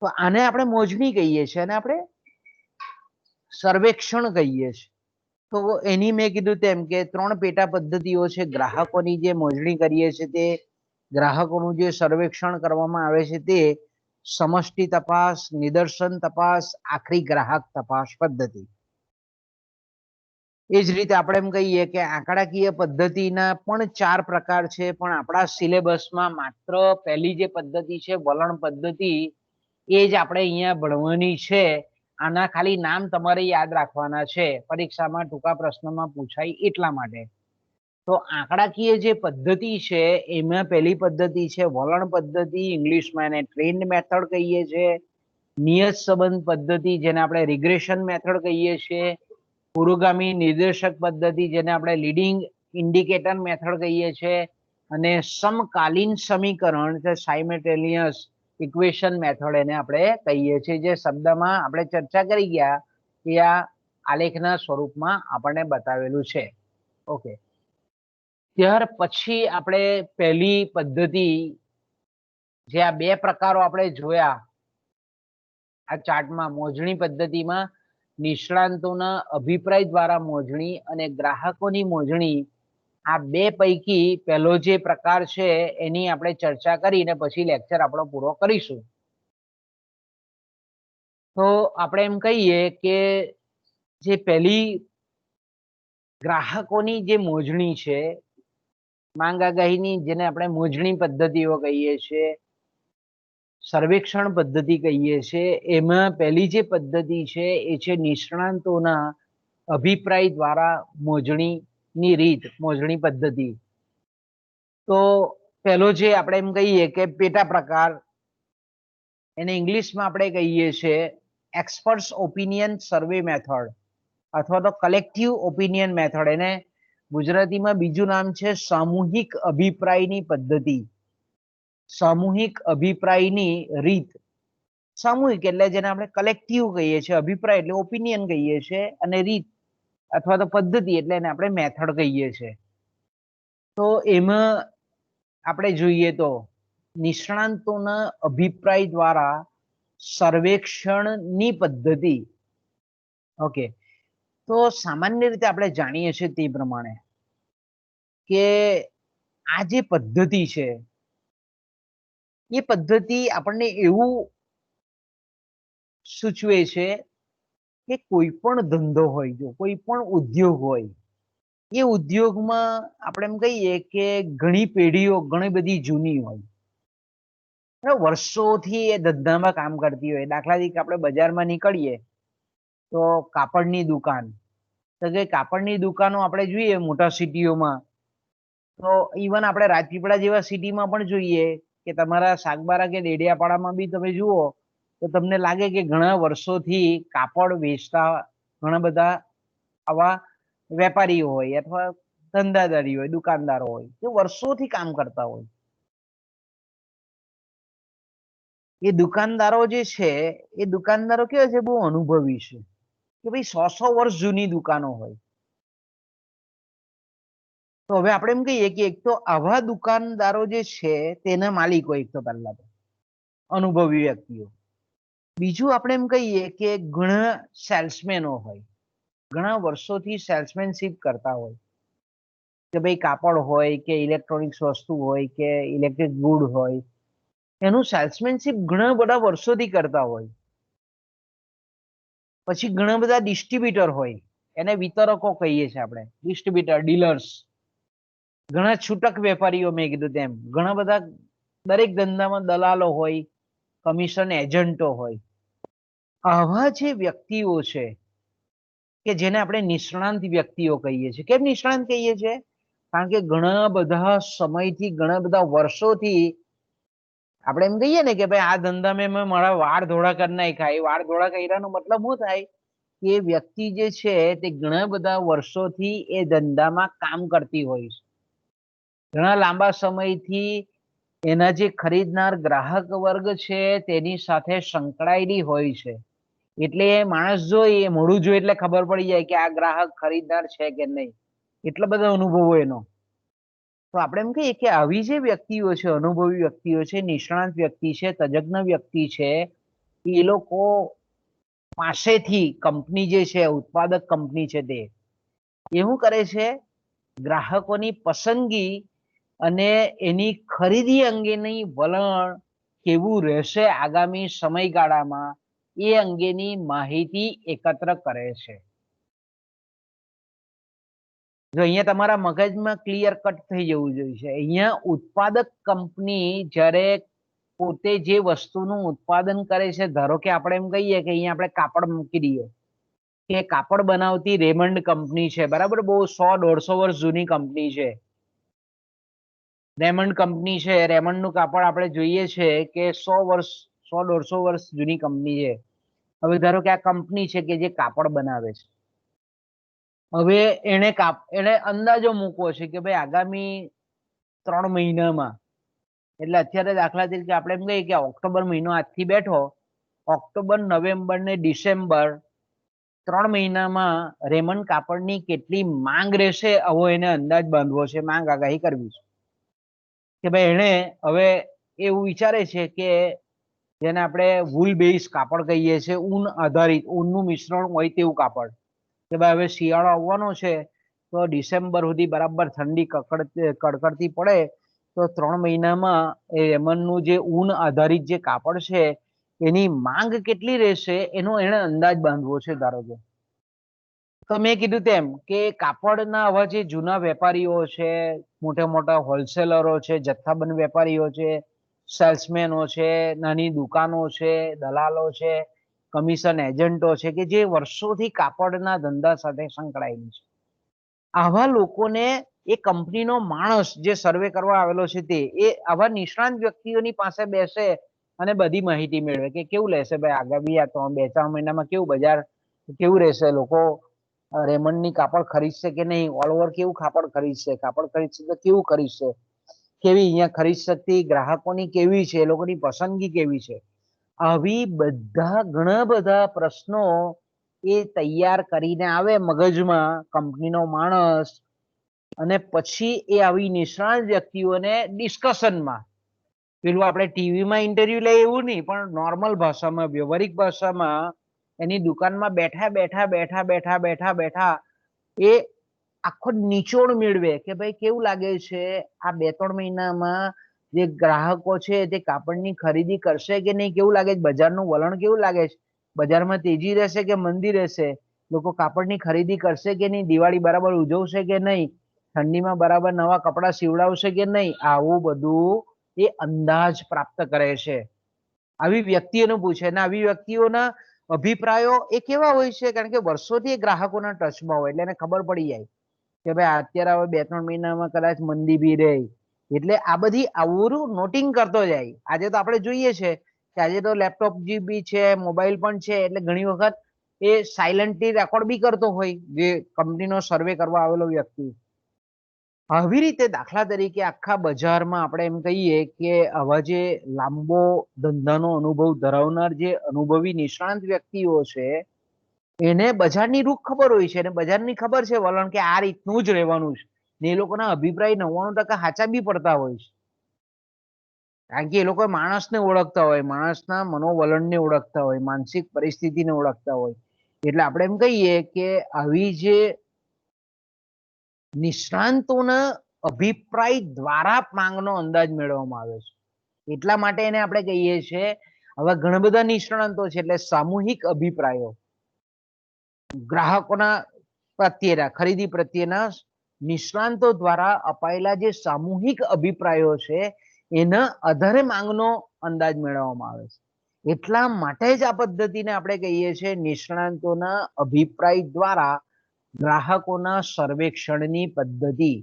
તો આને આપણે મોજણી કહીએ છીએ અને આપણે સર્વેક્ષણ કહીએ છીએ. તો એની મેં કીધું તેમ કે ત્રણ પેટા પદ્ધતિઓ છે. ગ્રાહકોની જે મોજણી કરીએ છીએ તે, ગ્રાહકોનું જે સર્વેક્ષણ કરવામાં આવે છે તે, સમષ્ટિ તપાસ, નિદર્શન તપાસ, આખરી ગ્રાહક તપાસ પદ્ધતિ. એ જ રીતે આપણે એમ કહીએ કે આંકડાકીય પદ્ધતિના પણ 4 પ્રકાર છે, પણ આપણા સિલેબસમાં માત્ર પહેલી જે પદ્ધતિ છે વલણ પદ્ધતિ એ જ આપણે અહીંયા ભણવાની છે. આના ખાલી નામ તમારે યાદ રાખવાના છે, પરીક્ષામાં ટૂંકા પ્રશ્નમાં પૂછાય એટલા માટે. તો આંકડાકીય જે પદ્ધતિ છે એમાં પહેલી પદ્ધતિ છે વલણ પદ્ધતિ, ઇંગ્લિશમાં એને ટ્રેન્ડ મેથડ કહીએ છીએ. નિયત સંબંધ પદ્ધતિ જેને આપણે રિગ્રેશન મેથડ કહીએ છીએ. પુરોગામી નિર્દેશક પદ્ધતિ જેને આપણે લીડિંગ ઇન્ડિકેટર મેથડ કહીએ છીએ. અને સમકાલીન સમીકરણ જે સાયમેલ્ટેનિયસ ઇક્વેશન મેથડ એને આપણે કહીએ છીએ. જે શબ્દમાં આપણે ચર્ચા કરી ગયા એ આ આલેખના સ્વરૂપમાં આપણને બતાવેલું છે. ઓકે, ત્યાર પછી આપણે પહેલી પદ્ધતિ જે આ બે પ્રકારો આપણે જોયા આ ચાર્ટમાં, મોજણી પદ્ધતિમાં નિષ્ણાંતોના અભિપ્રાય દ્વારા મોજણી અને ગ્રાહકોની મોજણી, આ બે પૈકી પહેલો જે પ્રકાર છે એની આપણે ચર્ચા કરીને પછી લેક્ચર આપણો પૂરો કરીશું. તો આપણે એમ કહીએ કે જે પહેલી ગ્રાહકોની જે મોજણી છે, માંગ આગાહીની જેને આપણે મોજણી પદ્ધતિઓ કહીએ છીએ, સર્વેક્ષણ પદ્ધતિ કહીએ છીએ, એમાં પહેલી જે પદ્ધતિ છે એ છે નિષ્ણાંતોના અભિપ્રાય દ્વારા મોજણીની રીત, મોજણી પદ્ધતિ. તો પહેલો જે આપણે એમ કહીએ કે પેટા પ્રકાર, એને ઇંગ્લિશમાં આપણે કહીએ છીએ એક્સપર્ટ્સ ઓપિનિયન સર્વે મેથડ અથવા તો કલેક્ટિવ ઓપિનિયન મેથડ. એને ગુજરાતીમાં બીજું નામ છે સામૂહિક અભિપ્રાયની પદ્ધતિ, સામૂહિક અભિપ્રાયની રીત. સામૂહિક એટલે જેને આપણે કલેક્ટિવ કહીએ છીએ, અભિપ્રાય એટલે ઓપિનિયન કહીએ છીએ, અને રીત અથવા તો પદ્ધતિ એટલે એને આપણે મેથડ કહીએ છીએ. તો એમાં આપણે જોઈએ તો નિષ્ણાંતોના અભિપ્રાય દ્વારા સર્વેક્ષણની પદ્ધતિ. ઓકે, તો સામાન્ય રીતે આપણે જાણીએ છીએ તે પ્રમાણે કે આ જે પદ્ધતિ છે એ પદ્ધતિ આપણને એવું સૂચવે છે કે કોઈ પણ ધંધો હોય, જો કોઈ પણ ઉદ્યોગ હોય, એ ઉદ્યોગમાં આપણે એમ કહીએ કે ઘણી પેઢીઓ ઘણી બધી જૂની હોય, વર્ષોથી એ ધંધામાં કામ કરતી હોય. દાખલા તરીકે આપણે બજારમાં નીકળીએ તો કાપડની દુકાન, તો કે કાપડની દુકાનો આપણે જોઈએ મોટા સિટીઓમાં, તો ઇવન આપણે રાજપીપળા જેવા સિટીમાં પણ જોઈએ કે તમારા સાગબારા કે ડેડિયાપાડામાં બી તમે જુઓ તો તમને લાગે કે ઘણા વર્ષોથી કાપડ વેચતા ઘણા બધા આવા વેપારીઓ હોય અથવા ધંધાદારી હોય, દુકાનદારો હોય, જે વર્ષોથી કામ કરતા હોય. એ દુકાનદારો જે છે એ દુકાનદારો કેવા છે, બહુ અનુભવી છે કે ભાઈ 100 વર્ષ જૂની દુકાનો હોય. તો હવે આપણે એમ કહીએ કે એક તો આવા દુકાનદારો જે છે તેના માલિકો, એક તો પહેલા તો અનુભવી વ્યક્તિઓ. બીજું આપણે એમ કહીએ કે ઘણા સેલ્સમેનો હોય, ઘણા વર્ષોથી સેલ્સમેનશીપ કરતા હોય, કે ભાઈ કાપડ હોય કે ઇલેક્ટ્રોનિક્સ વસ્તુ હોય કે ઇલેક્ટ્રિક ગુડ હોય, એનું સેલ્સમેનશીપ ઘણા બધા વર્ષોથી કરતા હોય. પછી ઘણા બધા ડિસ્ટ્રીબ્યુટર હોય, એને વિતરકો કહીએ છીએ આપણે, ડિસ્ટ્રીબ્યુટર, ડીલર્સ. ઘણા છૂટક વેપારીઓ, મેં કીધું તેમ ઘણા બધા, દરેક ધંધામાં દલાલો હોય, કમિશન એજન્ટો હોય. આવા જે વ્યક્તિઓ છે કે જેને આપણે નિષ્ણાંત વ્યક્તિઓ કહીએ છીએ. કેમ નિષ્ણાંત કહીએ છીએ? કારણ કે ઘણા બધા સમયથી, ઘણા બધા વર્ષોથી આપણે એમ કહીએ ને કે ભાઈ આ ધંધામાં મેં મારા વાળ ધોળા કરી નાખ્યા. એ વાળ ધોળા કર્યાનો મતલબ શું થાય કે એ વ્યક્તિ જે છે તે ઘણા બધા વર્ષોથી એ ધંધામાં કામ કરતી હોય છે, ઘણા લાંબા સમયથી એના જે ખરીદનાર ગ્રાહક વર્ગ છે તેની સાથે સંકળાયેલી હોય છે. એટલે એ માણસ જોઈ, એ મોઢું જોઈ એટલે ખબર પડી જાય કે આ ગ્રાહક ખરીદનાર છે કે નહીં, એટલો બધો અનુભવ એનો. તો આપણે એમ કહીએ કે આવી જે વ્યક્તિઓ છે, અનુભવી વ્યક્તિઓ છે, નિષ્ણાંત વ્યક્તિ છે, તજજ્ઞ વ્યક્તિ છે, એ લોકો પાસેથી કંપની જે છે, ઉત્પાદક કંપની છે, તે એવું કરે છે, ગ્રાહકોની પસંદગી અને એની ખરીદી અંગેની વલણ કેવું રહેશે આગામી સમયગાળામાં, એ અંગેની માહિતી એકત્ર કરે છે. જો અહીંયા તમારા મગજમાં ક્લિયર કટ થઈ જવું જોઈએ. અહીંયા ઉત્પાદક કંપની જ્યારે પોતે જે વસ્તુનું ઉત્પાદન કરે છે, ધારો કે આપણે એમ કહીએ કે અહીંયા આપણે કાપડ મૂકી દઈએ કે કાપડ બનાવતી રેમંડ કંપની છે, બરાબર, બહુ 100-150 વર્ષ જૂની કંપની છે. રેમંડ કંપની છે, રેમંડનું કાપડ આપણે જોઈએ છે કે 100-150 વર્ષ જૂની કંપની છે. હવે ધારો કે આ કંપની છે કે જે કાપડ બનાવે છે. હવે એને અંદાજો મૂકવો છે કે ભાઈ આગામી 3 મહિનામાં, એટલે અત્યારે દાખલા તરીકે આપણે એમ કહીએ કે ઓક્ટોબર મહિનો આજથી બેઠો, ઓક્ટોબર, નવેમ્બર ને ડિસેમ્બર 3 મહિનામાં રેમંડ કાપડની કેટલી માંગ રહેશે, આવો એને અંદાજ બાંધવો છે, માંગ આગાહી કરવી છે કે ભાઈ એને હવે એવું વિચારે છે કે જેને આપણે વૂલ બેઝ કાપડ કહીએ છીએ, ઊન આધારિત, ઊનનું મિશ્રણ હોય તેવું કાપડ, કે ભાઈ હવે શિયાળો આવવાનો છે તો ડિસેમ્બર સુધી બરાબર ઠંડી કડકડતી પડે, તો 3 મહિનામાં એ રેમંડનું જે ઊન આધારિત જે કાપડ છે એની માંગ કેટલી રહેશે એનો એને અંદાજ બાંધવો છે. ધારો કે તો મેં કીધું તેમ કે કાપડના આવા જે જૂના વેપારીઓ છે, મોટા મોટા હોલસેલરો છે, જથ્થાબંધ વેપારીઓ છે, સેલ્સમેનો છે, નાની દુકાનો છે, દલાલો છે, કમિશન એજન્ટો છે, કે જે વર્ષોથી કાપડના ધંધા સાથે સંકળાયેલી છે, આવા લોકોને એ કંપનીનો માણસ જે સર્વે કરવા આવેલો છે તે એ આવા નિષ્ણાંત વ્યક્તિઓની પાસે બેસે અને બધી માહિતી મેળવે કે કેવું લેશે ભાઈ આગામી આ 2-4 મહિનામાં કેવું બજાર કેવું રહેશે, લોકો રેમંડની કાપડ ખરીદશે કે નહીં, ઓલ ઓવર કેવું કાપડ ખરીદશે તો કેવું ખરીદશે, કેવી અહીંયા ખરીદ શક્તિ ગ્રાહકોની કેવી છે, એ લોકોની પસંદગી કેવી છે, આવી ઘણા બધા પ્રશ્નો એ તૈયાર કરીને આવે મગજમાં કંપનીનો માણસ, અને પછી એ આવી નિષ્ણાત વ્યક્તિઓને ડિસ્કશનમાં પેલું આપણે ટીવીમાં ઇન્ટરવ્યુ લે એવું નહીં, પણ નોર્મલ ભાષામાં, વ્યવહારિક ભાષામાં એની દુકાનમાં બેઠા બેઠા બેઠા બેઠા બેઠા બેઠા એ આખો નિચોડ મેળવે કે ભાઈ કેવું લાગે છે આ 2-3 મહિનામાં જે ગ્રાહકો છે તે કાપડની ખરીદી કરશે કે નહીં, કેવું લાગે છે, બજારનું વલણ કેવું લાગે છે, બજારમાં તેજી રહેશે કે મંદી રહેશે, લોકો કાપડની ખરીદી કરશે કે નહીં, દિવાળી બરાબર ઉજવશે કે નહીં, ઠંડીમાં બરાબર નવા કપડા સીવડાવશે કે નહીં, આવું બધું એ અંદાજ પ્રાપ્ત કરે છે. આવી વ્યક્તિઓને પૂછે અને આવી વ્યક્તિઓના અભિપ્રાયો એ કેવા હોય છે, કારણ કે વર્ષોથી એ ગ્રાહકોના ટચમાં હોય એટલે એને ખબર પડી જાય કે ભાઈ અત્યારે હવે 2-3 મહિનામાં કદાચ મંદી બી રહે, એટલે આ બધી આવું નોટિંગ કરતો જાય. આજે તો આપણે જોઈએ છે કે આજે તો લેપટોપ બી છે, મોબાઈલ પણ છે, એટલે ઘણી વખત એ સાયલન્ટલી રેકોર્ડ બી કરતો હોય જે કંપનીનો સર્વે કરવા આવેલો વ્યક્તિ. આવી રીતે દાખલા તરીકે આખા બજારમાં આપણે એમ કહીએ કે આવા જે લાંબો ધંધાનો અનુભવ ધરાવનાર જે અનુભવી નિષ્ણાંત વ્યક્તિઓ છે એને બજારની રૂખ ખબર હોય છે અને બજારની ખબર છે વલણ કે આ રીતનું જ રહેવાનું છે ને એ લોકોના અભિપ્રાય 99% સાચા બી પડતા હોય છે, કારણ કે એ લોકો માણસને ઓળખતા હોય, માણસના મનોવલણને ઓળખતા હોય, માનસિક પરિસ્થિતિને ઓળખતા હોય. એટલે આપણે એમ કહીએ કે આવી જે નિષ્ણાંતોના અભિપ્રાય દ્વારા માંગનો અંદાજ મેળવવામાં આવે છે. એટલા માટે એને આપણે કહીએ છીએ હવે ઘણા બધા નિષ્ણાંતો છે એટલે સામૂહિક અભિપ્રાયો ગ્રાહકોના પ્રત્યેના ખરીદી પ્રત્યેના નિષ્ણાંતો દ્વારા અપાયેલા જે સામૂહિક અભિપ્રાયો છે એના આધારે માંગનો અંદાજ મેળવવામાં આવે છે. એટલા માટે જ આ પદ્ધતિને આપણે કહીએ છીએ નિષ્ણાંતોના અભિપ્રાય દ્વારા ગ્રાહકોના સર્વેક્ષણની પદ્ધતિ.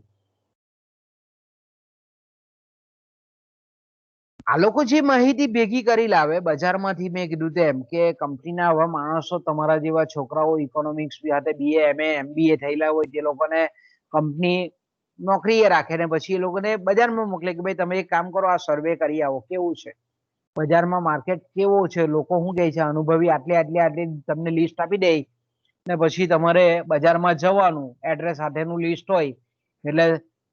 આ લોકો જે માહિતી ભેગી કરી લાવે બજારમાંથી, મેં કીધું તેમ કે કંપનીના આવા માણસો તમારા જેવા છોકરાઓ ઇકોનોમિક્સ સાથે BA MA MBA થયેલા હોય તે લોકોને કંપની નોકરીએ રાખે ને પછી એ લોકોને બજારમાં મોકલે કે ભાઈ તમે એક કામ કરો, આ સર્વે કરી આવો કેવું છે બજારમાં, માર્કેટ કેવો છે, લોકો શું કહે છે, અનુભવી આટલી આટલી આટલી તમને લિસ્ટ આપી દે ને પછી તમારે બજારમાં જવાનું, એડ્રેસ સાથેનું લિસ્ટ હોય એટલે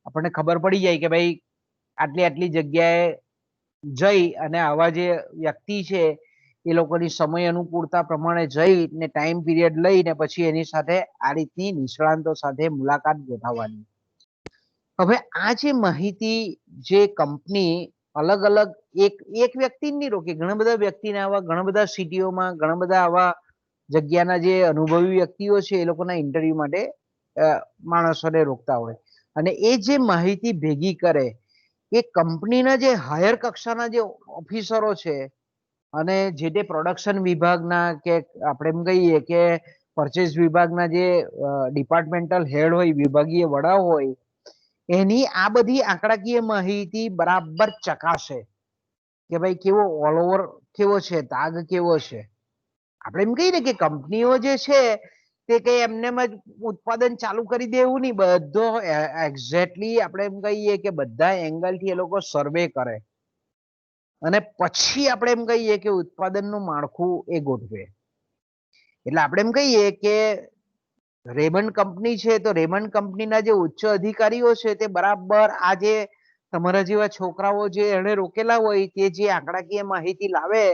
આપણને ખબર પડી જાય કે ભાઈ આટલી આટલી જગ્યાએ જઈ અને આવા જે વ્યક્તિ છે એ લોકોની સમય અનુકૂળતા પ્રમાણે જઈ ને ટાઈમ પીરિયડ લઈને પછી એની સાથે આ રીતની નિષ્ણાંતો સાથે મુલાકાત ગોઠવવાની. હવે આ જે માહિતી જે કંપની અલગ અલગ એક વ્યક્તિ નહીં રોકે, ઘણા બધા વ્યક્તિને આવા ઘણા બધા સિટીઓમાં ઘણા બધા આવા જગ્યાના જે અનુભવી વ્યક્તિઓ છે એ લોકોના ઇન્ટરવ્યુ માટે માણસોને રોકતા હોય અને એ જે માહિતી ભેગી કરે એ કંપનીના જે હાયર કક્ષાના જે ઓફિસરો છે અને જે તે પ્રોડક્શન વિભાગના કે આપણે એમ કહીએ કે પરચેસ વિભાગના જે ડિપાર્ટમેન્ટલ હેડ હોય, વિભાગીય વડા હોય, એની આ બધી આંકડાકીય માહિતી બરાબર ચકાસે કે ભાઈ કેવો ઓલ ઓવર કેવો છે, તાગ કેવો છે. આપણે એમ કહીએ ને કે કંપનીઓ જે છે તે કઈ એમને જ ઉત્પાદન ચાલુ કરી દે એવું નહીં, બધો એક્ઝેક્ટલી આપણે એમ કહીએ કે બધા એંગલથી એ લોકો સર્વે કરે અને પછી આપણે એમ કહીએ કે ઉત્પાદનનું માળખું એ ગોઠવે. એટલે આપણે એમ કહીએ કે રેમંડ કંપની છે તો રેમંડ કંપનીના જે ઉચ્ચ અધિકારીઓ છે તે બરાબર આ જે તમારા જેવા છોકરાઓ જે એને રોકેલા હોય તે જે આંકડાકીય માહિતી લાવે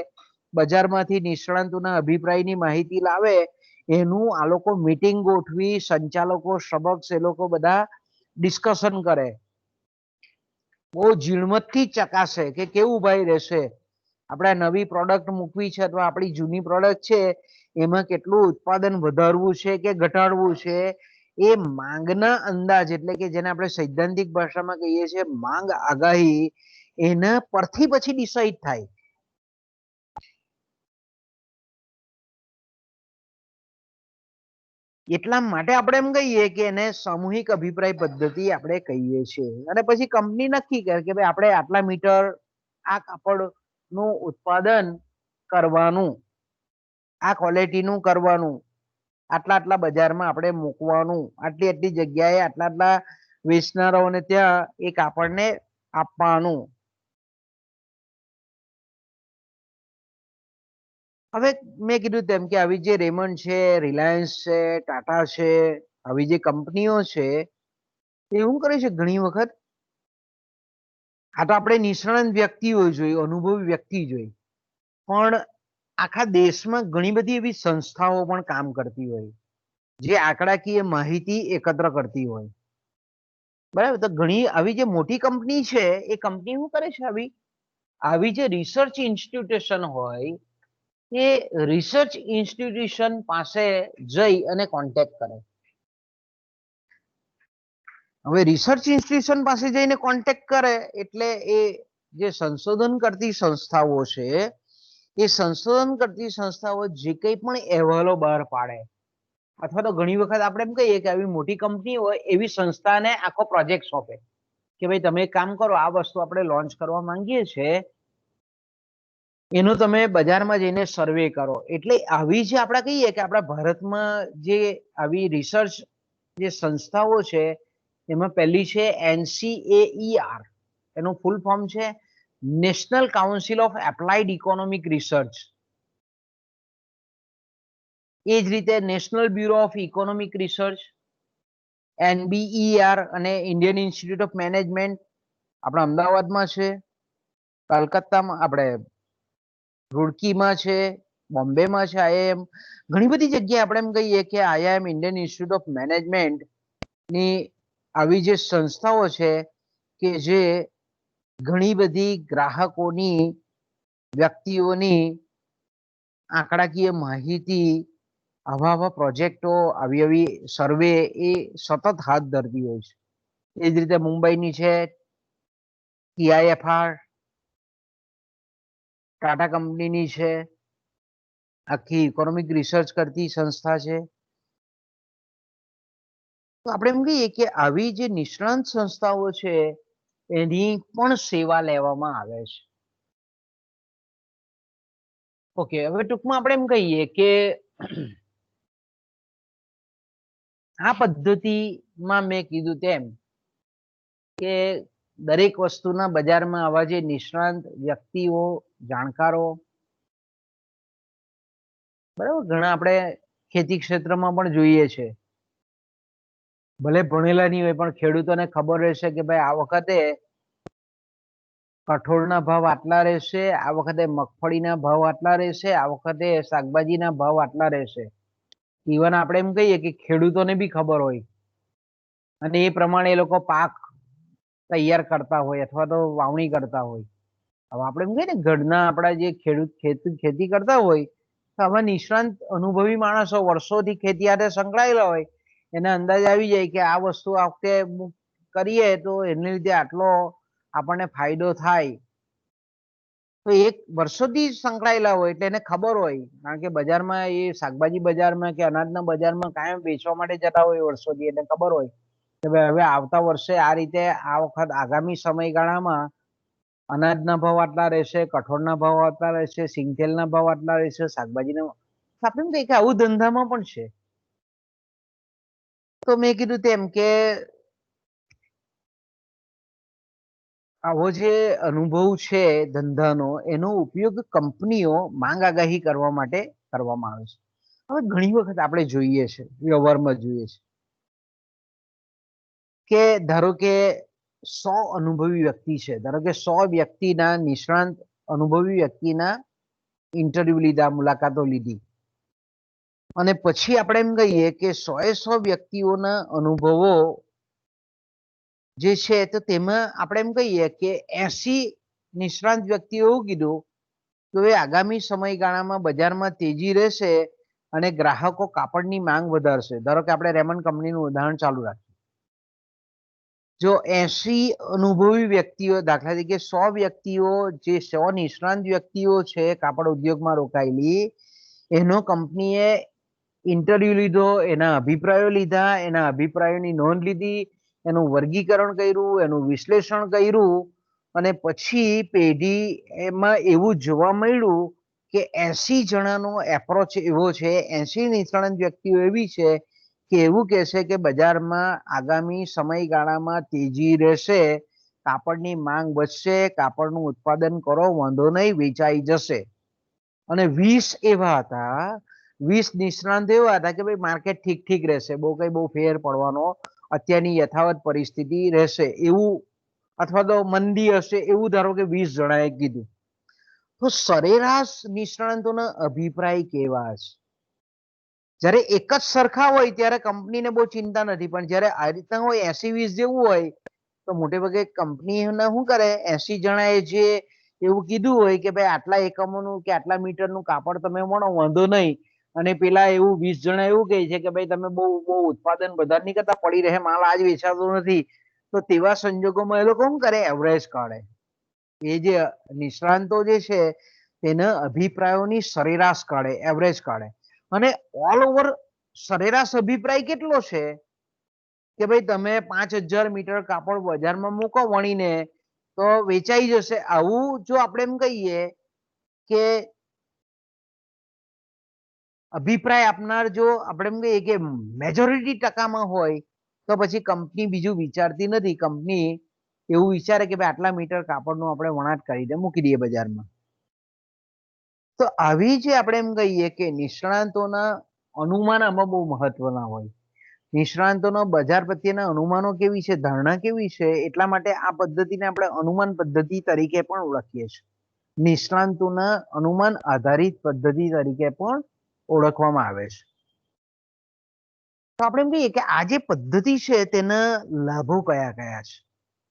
બજારમાંથી, નિષ્ણાંતોના અભિપ્રાયની માહિતી લાવે, એનું આ લોકો મીટિંગ ગોઠવી સંચાલકો સમક્ષ એ લોકો બધા ડિસ્કશન કરે, બહુ ઝીણવટથી ચકાસે કે કેવું ભાઈ રહેશે, આપણે નવી પ્રોડક્ટ મૂકવી છે અથવા આપણી જૂની પ્રોડક્ટ છે એમાં કેટલું ઉત્પાદન વધારવું છે કે ઘટાડવું છે, એ માંગના અંદાજ એટલે કે જેને આપણે સૈદ્ધાંતિક ભાષામાં કહીએ છીએ માંગ આગાહી, એના પરથી પછી ડિસાઈડ થાય. એટલા માટે આપણે એમ કહીએ કે એને સામૂહિક અભિપ્રાય પદ્ધતિ આપણે કહીએ છીએ. અને પછી કંપની નક્કી કરે કે ભાઈ આપણે આટલા મીટર આ કાપડનું ઉત્પાદન કરવાનું, આ ક્વોલિટીનું કરવાનું, આટલા આટલા બજારમાં આપણે મૂકવાનું, આટલી આટલી જગ્યાએ આટલા આટલા વેચનારાઓને ત્યાં એ કાપડને આપવાનું. હવે મેં કીધું તેમ કે આવી જે રેમંડ છે, રિલાયન્સ છે, ટાટા છે, આવી જે કંપનીઓ છે એ શું કરે છે ઘણી વખત આ તો આપણે નિષ્ણાંત વ્યક્તિઓ જોઈ, અનુભવી વ્યક્તિ જોઈ, પણ આખા દેશમાં ઘણી બધી એવી સંસ્થાઓ પણ કામ કરતી હોય જે આંકડાકીય માહિતી એકત્ર કરતી હોય, બરાબર. તો ઘણી આવી જે મોટી કંપની છે એ કંપની શું કરે છે, આવી જે રિસર્ચ ઇન્સ્ટિટ્યુશન હોય એ રિસર્ચ ઇન્સ્ટિટ્યુશન પાસે જઈ અને કોન્ટેક્ટ કરે. હવે રિસર્ચ ઇન્સ્ટિટ્યુશન પાસે જઈને કોન્ટેક્ટ કરે એટલે એ જે સંશોધન કરતી સંસ્થાઓ છે એ સંશોધન કરતી સંસ્થાઓ જે કંઈ પણ અહેવાલો બહાર પાડે, અથવા તો ઘણી વખત આપણે એમ કહીએ કે આવી મોટી કંપની હોય એવી સંસ્થાને આખો પ્રોજેક્ટ સોંપે કે ભાઈ તમે એક કામ કરો, આ વસ્તુ આપણે લોન્ચ કરવા માંગીએ છીએ, એનું તમે બજારમાં જઈને સર્વે કરો. એટલે આવી જે આપણે કહીએ કે આપણા ભારતમાં જે આવી રિસર્ચ જે સંસ્થાઓ છે એમાં પહેલી છે NCAER, એનું ફૂલ ફોર્મ છે National Council of Applied Economic Research. એ જ રીતે National Bureau of Economic Research NBER અને ઇન્ડિયન ઇન્સ્ટિટ્યૂટ ઓફ મેનેજમેન્ટ આપણા અમદાવાદમાં છે, કલકત્તામાં આપણે રૂડકીમાં છે, બોમ્બેમાં છે IIM. ઘણી બધી જગ્યાએ આપણે એમ કહીએ કે IIM Indian Institute of management ની આવી જે સંસ્થાઓ છે કે જે ઘણી બધી ગ્રાહકોની, વ્યક્તિઓની આંકડાકીય માહિતી, આવા પ્રોજેક્ટો, આવી સર્વે એ સતત હાથ ધરતી હોય છે. એ જ રીતે મુંબઈની છે TIFR, ટાટા કંપનીની છે, આખી ઇકોનોમિક રિસર્ચ કરતી સંસ્થા છે. તો આપણે એમ કહીએ કે આવી જે નિષ્ણાંત સંસ્થાઓ છે એની પણ સેવા લેવામાં આવે છે. ઓકે, હવે ટૂંકમાં આપણે એમ કહીએ કે આ પદ્ધતિમાં મેં કીધું તેમ કે દરેક વસ્તુના બજારમાં આવા જે નિષ્ણાંત વ્યક્તિઓ, જાણકારો, બરાબર, ઘણા આપણે ખેતી ક્ષેત્રમાં પણ જોઈએ છે, ભલે ભણેલા નહીં હોય પણ ખેડૂતોને ખબર રહેશે કે ભાઈ આ વખતે કઠોળના ભાવ આટલા રહેશે, આ વખતે મગફળીના ભાવ આટલા રહેશે, આ વખતે શાકભાજીના ભાવ આટલા રહેશે. ઇવન આપણે એમ કહીએ કે ખેડૂતોને બી ખબર હોય અને એ પ્રમાણે એ લોકો પાક તૈયાર કરતા હોય અથવા તો વાવણી કરતા હોય. હવે આપણે એમ કહીએ ને ઘરના આપણા જે ખેડૂત ખેતી કરતા હોય તો આવા નિષ્ણાંત અનુભવી માણસો વર્ષોથી ખેતી સાથે સંકળાયેલા હોય, એને અંદાજ આવી જાય કે આ વસ્તુ આ વખતે કરીએ તો એને લીધે આટલો આપણને ફાયદો થાય. તો એક વર્ષોથી સંકળાયેલા હોય એટલે એને ખબર હોય, કારણ કે બજારમાં એ શાકભાજી બજારમાં કે અનાજના બજારમાં કાયમ વેચવા માટે જતા હોય વર્ષોથી, એટલે ખબર હોય કે ભાઈ હવે આવતા વર્ષે આ રીતે આ વખત આગામી સમયગાળામાં અનાજના ભાવ આટલા રહેશે, કઠોળના ભાવ આટલા રહેશે, સિંગતેલના ભાવ આટલા રહેશે, શાકભાજીના. આપણે એમ કહીએ કે આવું ધંધામાં પણ છે. તો મેં કીધું તેમ કે આવો જે અનુભવ છે ધંધાનો, એનો ઉપયોગ કંપનીઓ માંગ આગાહી કરવા માટે કરવામાં આવે છે. હવે ઘણી વખત આપણે જોઈએ છે, વ્યવહારમાં જોઈએ છે કે ધારો કે 100 અનુભવી વ્યક્તિ છે, ધારો કે 100 વ્યક્તિના નિષ્ણાંત અનુભવી વ્યક્તિના ઇન્ટરવ્યુ લીધા, મુલાકાતો લીધી, અને પછી આપણે એમ કહીએ કે 100 વ્યક્તિઓના અનુભવો જે છે તો તેમાં આપણે એમ કહીએ કે 80 નિષ્ણાંત વ્યક્તિઓ એવું કીધું કે આગામી સમયગાળામાં બજારમાં તેજી રહેશે અને ગ્રાહકો કાપડની માંગ વધારશે. ધારો કે આપણે રેમન્ડ કંપનીનું ઉદાહરણ ચાલુ રાખીએ. જો 80 અનુભવી વ્યક્તિઓ, દાખલા તરીકે 100 વ્યક્તિઓ, જે 100 નિષ્ણાંત વ્યક્તિઓ છે કાપડ ઉદ્યોગમાં રોકાયેલી, એનો કંપનીએ ઇન્ટરવ્યુ લીધો, એના અભિપ્રાયો લીધા, એના અભિપ્રાયોની નોંધ લીધી, એનું વર્ગીકરણ કર્યું, એનું વિશ્લેષણ કર્યું, અને પછી પેઢી એમાં એવું જોવા મળ્યું કે 80 જણાનો એપ્રોચ એવો છે, 80 નિષ્ણાંત વ્યક્તિઓ એવી છે કે એવું કહેશે કે બજારમાં આગામી સમયગાળામાં તેજી રહેશે, કાપડની માંગ વધશે, કાપડનું ઉત્પાદન કરો, વાંધો નહીં, વેચાઈ જશે. અને 20 એવા હતા, 20 નિષ્ણાંત એવા હતા કે ભાઈ માર્કેટ ઠીક રહેશે, બહુ ફેર પડવાનો, અત્યારની યથાવત પરિસ્થિતિ રહેશે, એવું અથવા તો મંદી હશે એવું ધારો કે 20 જણાએ કીધું, તો સરેરાશ નિષ્ણાંતોના અભિપ્રાય કેવા છે? જ્યારે એક જ સરખા હોય ત્યારે કંપનીને બહુ ચિંતા નથી, પણ જ્યારે આ રીતના હોય 80-20 જેવું હોય તો મોટે ભાગે કંપનીને શું કરે, 80 જણાએ જે એવું કીધું હોય કે ભાઈ આટલા એકમોનું કે આટલા મીટરનું કાપડ તમે વણો વાંધો નહીં, અને પેલા એવું 20 જણા એવું કહે છે કે ભાઈ તમે બહુ બહુ ઉત્પાદન બધા નહીં કરતા, પડી રહે માલ આજ વેચાતો નથી, તો તેવા સંજોગોમાં એ લોકો શું કરે, એવરેજ કાઢે. એ જે નિષ્ણાંતો જે છે તેના અભિપ્રાયોની સરેરાશ કાઢે, એવરેજ કાઢે, અને ઓલ ઓવર સરેરાશ અભિપ્રાય કેટલો છે કે ભાઈ તમે 5000 મીટર કાપડ બજારમાં મૂકો વણીને તો વેચાઈ જશે. આવું જો આપણે એમ કહીએ કે અભિપ્રાય આપનાર જો આપણે એમ કહીએ કે મેજોરિટી ટકામાં હોય તો પછી કંપની બીજું વિચારતી નથી. કંપની એવું વિચારે કે ભાઈ આટલા મીટર કાપડનું આપણે વણાટ કરીને મૂકી દઈએ બજારમાં. તો આવી જે આપણે એમ કહીએ કે નિષ્ણાંતોના અનુમાન આમાં બહુ મહત્વના હોય. નિષ્ણાંતોનો બજાર પ્રત્યેના અનુમાનો કેવી છે, ધારણા કેવી છે, એટલા માટે આ પદ્ધતિને આપણે અનુમાન પદ્ધતિ તરીકે પણ ઓળખીએ છીએ. નિષ્ણાંતોના અનુમાન આધારિત પદ્ધતિ તરીકે પણ ઓળખવામાં આવે છે. તો આપણે એમ કહીએ કે આ જે પદ્ધતિ છે તેના લાભો કયા કયા છે,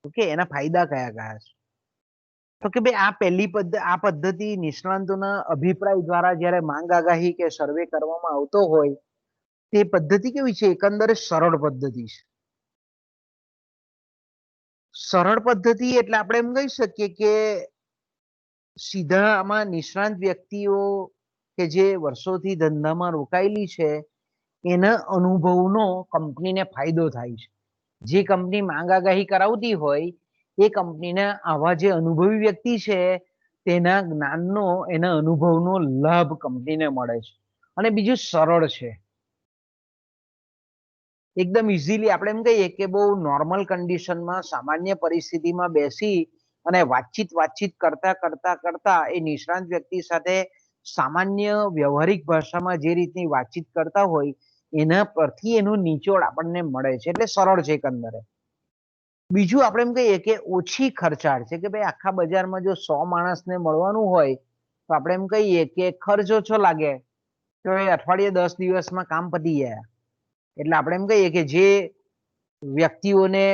ઓકે, એના ફાયદા કયા કયા છે? તો કે ભાઈ આ પદ્ધતિ નિષ્ણાંતોના અભિપ્રાય દ્વારા જ્યારે માંગ આગાહી કે સર્વે કરવામાં આવતો હોય તે પદ્ધતિ કેવી છે, એકંદરે સરળ પદ્ધતિ છે. સરળ પદ્ધતિ એટલે આપણે એમ કહી શકીએ કે સીધા આમાં નિષ્ણાંત વ્યક્તિઓ કે જે વર્ષોથી ધંધામાં રોકાયેલી છે એના અનુભવનો કંપનીને ફાયદો થાય છે. જે કંપની માંગ આગાહી કરાવતી હોય એ કંપનીને આવા જે અનુભવી વ્યક્તિ છે તેના જ્ઞાનનો, એના અનુભવનો લાભ કંપનીને મળે છે. અને બીજું સરળ છે, એકદમ ઇઝીલી આપણે એમ કહીએ કે બહુ નોર્મલ કન્ડિશનમાં સામાન્ય પરિસ્થિતિમાં બેસી અને વાતચીત કરતા કરતા કરતા એ નિષ્ણાંત વ્યક્તિ સાથે સામાન્ય વ્યવહારિક ભાષામાં જે રીતની વાતચીત કરતા હોય એના પરથી એનું નિચોડ આપણને મળે છે, એટલે સરળ છે એકંદરે. બીજું આપણે એમ કહીએ કે ઓછી ખર્ચાળ છે, કે ભાઈ આખા બજારમાં જો 100 માણસને મળવાનું હોય તો આપણે એમ કહીએ કે ખર્ચ ઓછો લાગે, તો એ અઠવાડિયે 10 દિવસમાં કામ પતી જાય. એટલે આપણે એમ કહીએ કે જે વ્યક્તિઓને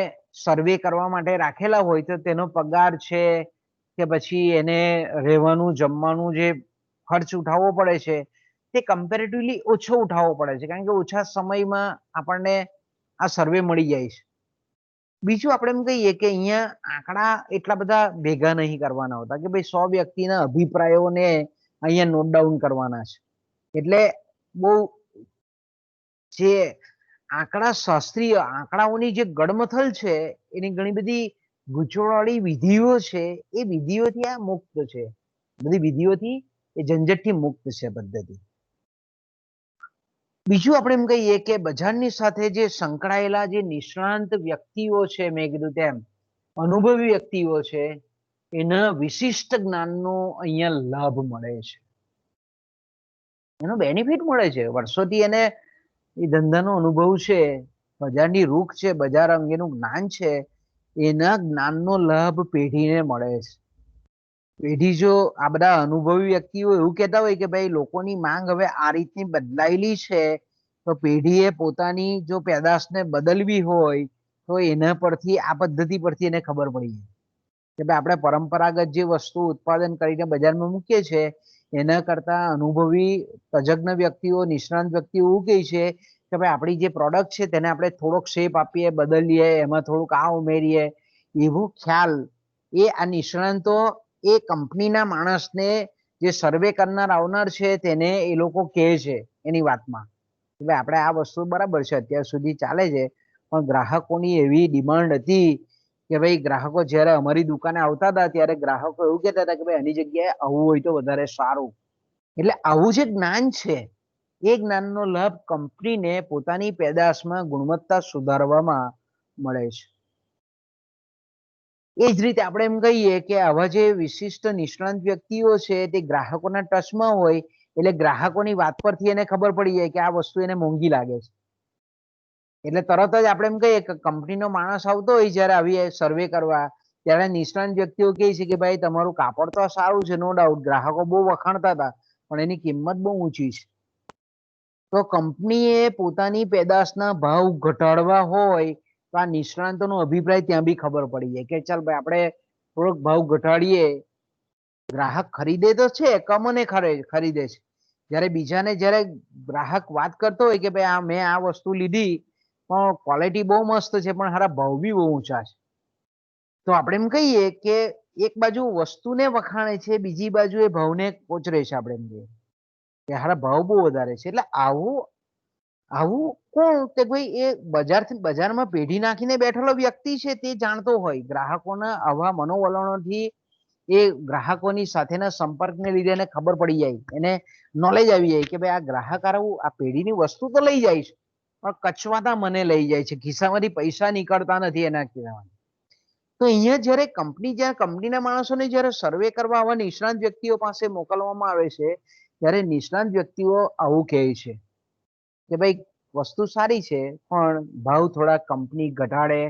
સર્વે કરવા માટે રાખેલા હોય તો તેનો પગાર છે કે પછી એને રહેવાનું જમવાનું જે ખર્ચ ઉઠાવવો પડે છે તે કમ્પેરેટિવલી ઓછો ઉઠાવવો પડે છે, કારણ કે ઓછા સમયમાં આપણને આ સર્વે મળી જાય છે. બીજું આપણે એમ કહીએ કે અહીંયા આંકડા એટલા બધા ભેગા નહીં કરવાના હોતા, કે ભાઈ 100 વ્યક્તિના અભિપ્રાયોને અહીંયા નોટ ડાઉન કરવાના છે. એટલે બહુ જે આંકડા શાસ્ત્રીય આંકડાઓની જે ગડમથલ છે એની ઘણી બધી ગૂંચવણવાળી વિધિઓ છે, એ વિધિઓથી આ મુક્ત છે. બધી વિધિઓથી એ ઝંઝટથી મુક્ત છે પદ્ધતિ. બીજું આપણે એમ કહીએ કે બજારની સાથે જે સંકળાયેલા જે નિષ્ણાંત વ્યક્તિઓ છે, મેં કીધું તેમ અનુભવી વ્યક્તિઓ છે, એના વિશિષ્ટ જ્ઞાનનો અહીંયા લાભ મળે છે, એનો બેનિફિટ મળે છે. વર્ષોથી એને એ ધંધાનો અનુભવ છે, બજારની રૂખ છે, બજાર અંગેનું જ્ઞાન છે, એના જ્ઞાનનો લાભ પેઢીને મળે છે. પેઢી જો આ બધા અનુભવી વ્યક્તિઓ એવું કહેતા હોય કે ભાઈ લોકોની માંગ હવે આ રીતની બદલાયેલી છે, તો પેઢીએ પોતાની જો પેદાશને બદલવી હોય તો એના પરથી આ પદ્ધતિ પરથી એને ખબર પડી જાય કે ભાઈ આપણે પરંપરાગત જે વસ્તુ ઉત્પાદન કરીને બજારમાં મૂકીએ છીએ એના કરતા અનુભવી તજજ્ઞ વ્યક્તિઓ, નિષ્ણાંત વ્યક્તિઓ એવું કહે છે કે ભાઈ આપણી જે પ્રોડક્ટ છે તેને આપણે થોડોક શેપ આપીએ, બદલીએ, એમાં થોડુંક આ ઉમેરીએ, એવું ખ્યાલ એ આ નિષ્ણાંતો એ કંપનીના માણસને જે સર્વે કરનાર આવનાર છે તેને એ લોકો કહે છે એની વાતમાં કે ભાઈ આપણે આ વસ્તુ બરાબર છે, અત્યાર સુધી ચાલે છે, પણ ગ્રાહકોની એવી ડિમાન્ડ હતી કે ભાઈ ગ્રાહકો જ્યારે અમારી દુકાને આવતા હતા ત્યારે ગ્રાહકો એવું કહેતા હતા કે ભાઈ આની જગ્યાએ આવું હોય તો વધારે સારું. એટલે આવું જે જ્ઞાન છે એ જ્ઞાનનો લાભ કંપનીને પોતાની પેદાશમાં ગુણવત્તા સુધારવામાં મળે છે. એ જ રીતે આપણે એમ કહીએ કે આવા જે વિશિષ્ટ નિષ્ણાંત વ્યક્તિઓ છે તે ગ્રાહકોના ટચમાં હોય એટલે ગ્રાહકોની વાત પરથી એને ખબર પડી જાય કે આ વસ્તુ એને મોંઘી લાગે છે, એટલે તરત જ આપણે એમ કહીએ કે કંપનીનો માણસ આવતો હોય જ્યારે આવી સર્વે કરવા ત્યારે નિષ્ણાંત વ્યક્તિઓ કહે છે કે ભાઈ તમારું કાપડ તો સારું છે, નો ડાઉટ, ગ્રાહકો બહુ વખાણતા હતા, પણ એની કિંમત બહુ ઊંચી છે. તો કંપનીએ પોતાની પેદાશના ભાવ ઘટાડવા હોય તો આ નિષ્ણાંતોનો અભિપ્રાય ત્યાં બી ખબર પડી જાય કે ચાલ ભાઈ આપણે થોડોક ભાવ ઘટાડીએ, ગ્રાહક ખરીદે તો છે, કમને ખરીદે છે. જ્યારે બીજાને જ્યારે ગ્રાહક વાત કરતો હોય કે ભાઈ મેં આ વસ્તુ લીધી પણ ક્વોલિટી બહુ મસ્ત છે પણ હારા ભાવ બી બહુ ઊંચા છે, તો આપણે એમ કહીએ કે એક બાજુ વસ્તુને વખાણે છે, બીજી બાજુ એ ભાવને કોચરે છે. આપણે એમ કહીએ કે હારા ભાવ બહુ વધારે છે. એટલે આવું આવું કોણ કે ભાઈ એ બજારમાં પેઢી નાખીને બેઠેલો વ્યક્તિ છે તે જાણતો હોય, ગ્રાહકોના આવા મનોવલણોથી એ ગ્રાહકોની સાથેના સંપર્કને લીધે એને ખબર પડી જાય, એને નોલેજ આવી જાય કે ભાઈ આ ગ્રાહક આ પેઢીની વસ્તુ તો લઈ જાય છે પણ કચવાતા મને લઈ જાય છે, ખિસ્સામાંથી પૈસા નીકળતા નથી એના કહેવાના. તો અહીંયા જ્યારે કંપનીના માણસોને જ્યારે સર્વે કરવા આવા નિષ્ણાંત વ્યક્તિઓ પાસે મોકલવામાં આવે છે ત્યારે નિષ્ણાંત વ્યક્તિઓ આવું કહે છે કે ભાઈ વસ્તુ સારી છે પણ ભાવ થોડા કંપની ઘટાડે,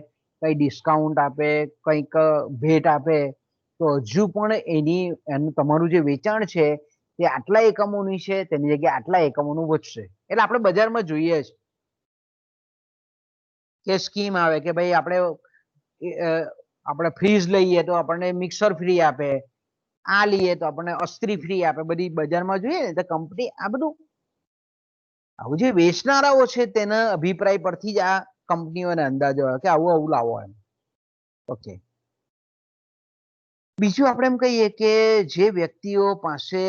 કઈ ડિસ્કાઉન્ટ આપે, કંઈક ભેટ આપે તો હજુ પણ એનું તમારું જે વેચાણ છે તે આટલા એકમોની છે તેની જગ્યાએ આટલા એકમોનું વધશે. એટલે આપણે બજારમાં જોઈએ છે કે સ્કીમ આવે કે ભાઈ આપણે ફ્રીજ લઈએ તો આપણને મિક્સર ફ્રી આપે, આ લઈએ તો આપણને અસ્ત્રી ફ્રી આપે, બધી બજારમાં જોઈએ ને તો કંપની આ બધું આવું જે વેચનારાઓ છે તેના અભિપ્રાય પરથી જ આ કંપનીઓને અંદાજો આવે કે આવું આવું લાવો એમ. ઓકે, બીજું આપણે એમ કહીએ કે જે વ્યક્તિઓ પાસે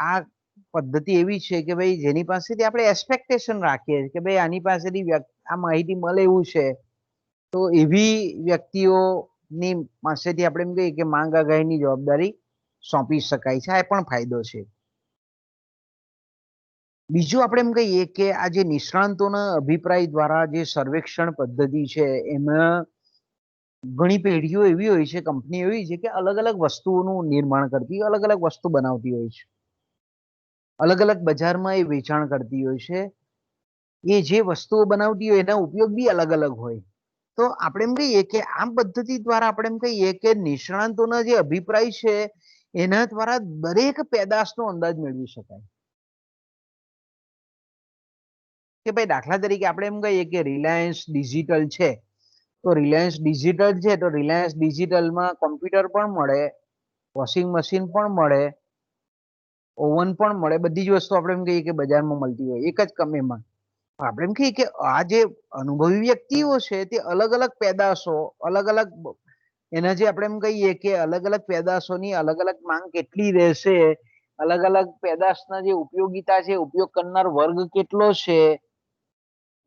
આ પદ્ધતિ એવી છે કે ભાઈ જેની પાસેથી આપણે એક્સપેક્ટેશન રાખીએ કે ભાઈ આની પાસેથી આ માહિતી મળે એવું છે, તો એવી વ્યક્તિઓની પાસેથી આપણે એમ કહીએ કે માંગ આગાહીની જવાબદારી સોંપી શકાય છે. આ પણ ફાયદો છે. બીજું આપણે એમ કહીએ કે આ જે નિષ્ણાંતોના અભિપ્રાય દ્વારા જે સર્વેક્ષણ પદ્ધતિ છે એમાં ઘણી પેઢીઓ એવી હોય છે, કંપની એવી છે કે અલગ અલગ વસ્તુઓનું નિર્માણ કરતી, અલગ અલગ વસ્તુ બનાવતી હોય છે, અલગ અલગ બજારમાં એ વેચાણ કરતી હોય છે. એ જે વસ્તુઓ બનાવતી હોય એના ઉપયોગ બી અલગ અલગ હોય. તો આપણે એમ કહીએ કે આ પદ્ધતિ દ્વારા આપણે એમ કહીએ કે નિષ્ણાંતોના જે અભિપ્રાય છે એના દ્વારા દરેક પેદાશનો અંદાજ મેળવી શકાય. કે ભાઈ દાખલા તરીકે આપણે એમ કહીએ કે રિલાયન્સ ડિજિટલ છે, તો રિલાયન્સ ડિજિટલમાં કોમ્પ્યુટર પણ મળે, વોશિંગ મશીન પણ મળે, ઓવન પણ મળે, બધી જ વસ્તુ આપણે એમ કહીએ કે બજારમાં મળતી હોય એક જ કંપનીમાં. આપણે એમ કહીએ કે આ જે અનુભવી વ્યક્તિઓ છે તે અલગ અલગ પેદાશો, અલગ અલગ એના જે આપણે એમ કહીએ કે અલગ અલગ પેદાશોની અલગ અલગ માંગ કેટલી રહેશે, અલગ અલગ પેદાશના જે ઉપયોગિતા છે, ઉપયોગ કરનાર વર્ગ કેટલો છે,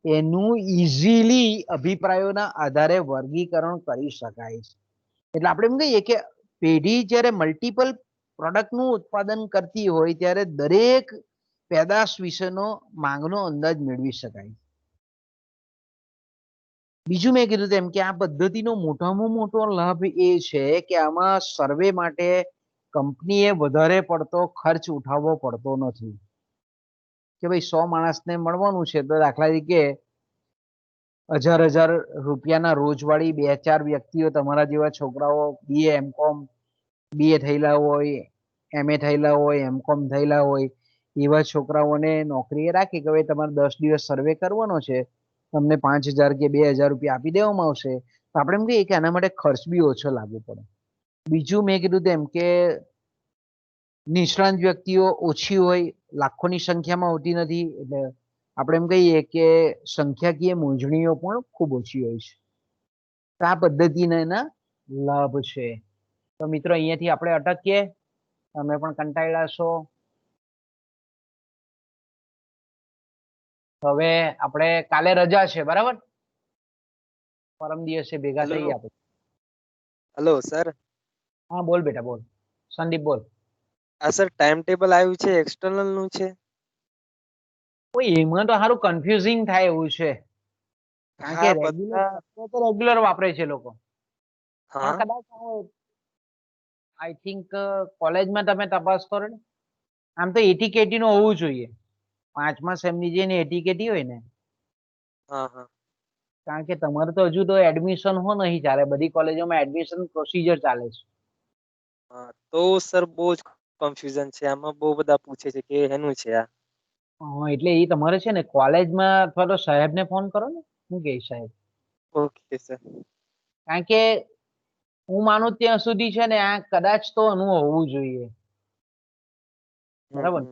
એનું ઇઝીલી અભિપ્રાયોના આધારે વર્ગીકરણ કરી શકાય છે. એટલે આપણે એમ કહીએ કે પેઢી જ્યારે મલ્ટિપલ પ્રોડક્ટનું ઉત્પાદન કરતી હોય ત્યારે દરેક પેદાશ વિશેનો માંગનો અંદાજ મેળવી શકાય. બીજું મેં કીધું તેમ કે આ પદ્ધતિનો મોટામાં મોટો લાભ એ છે કે આમાં સર્વે માટે કંપનીએ વધારે પડતો ખર્ચ ઉઠાવવો પડતો નથી. કે ભાઈ 100 માણસને મળવાનું છે તો દાખલા તરીકે 1000 રૂપિયાના રોજવાળી 2-4 વ્યક્તિઓ તમારા જેવા છોકરાઓ BA થયેલા હોય, MA થયેલા હોય, MCOM થયેલા હોય એવા છોકરાઓને નોકરીએ રાખી કે ભાઈ તમારે 10 દિવસ સર્વે કરવાનો છે, તમને 5000 કે 2000 રૂપિયા આપી દેવામાં આવશે, તો આપણે એમ કહીએ કે આના માટે ખર્ચ બી ઓછો લાગવો પડે. બીજું મેં કીધું તેમ કે નિષ્ણાંત વ્યક્તિઓ ઓછી હોય, લાખોની સંખ્યામાં હોતી નથી, એટલે આપણે એમ કહીએ કે સંખ્યાકીય મોજણીઓ પણ ખૂબ ઓછી હોય છે. તો આ પદ્ધતિના એના લાભ છે. તો મિત્રો અહીંયાથી આપણે અટકીએ, તમે પણ કંટાળ્યા છો. હવે આપણે કાલે રજા છે બરાબર, પરમ દિવસે ભેગા થઈ આપણે. Hello sir. હા બોલ બેટા બોલ, સંદીપ બોલ. આ સર ટાઈમ ટેબલ આવ્યું છે એક્સટર્નલ નું છે? ઓય એમાં તો સારું કન્ફ્યુઝિંગ થાય એવું છે, કારણ કે રેગ્યુલર વાપરે છે લોકો. પણ કદાચ આઈ થિંક કોલેજમાં તમે તપાસ કરો ને, આમ તો એટીકેટી નું હોવું જોઈએ, 5મા સેમની જે એટીકેટી હોય ને કારણ કે તમારે તો હજુ તો એડમિશન નહીં ચાલે, બધી કોલેજોમાં એડમિશન પ્રોસિજર ચાલે છે. હા તો સર બહુ જ કન્ફ્યુઝન છે આમાં, બહુ બધા પૂછે છે કે એનું છે આ. એટલે એ તમારે છે ને કોલેજમાં અથવા તો સાહેબને ફોન કરો ને, શું કહે સાહેબ. Okay sir. કારણ કે હું માનું ત્યાં સુધી છે ને આ કદાચ તો આનું હોવું જોઈએ. બરાબર.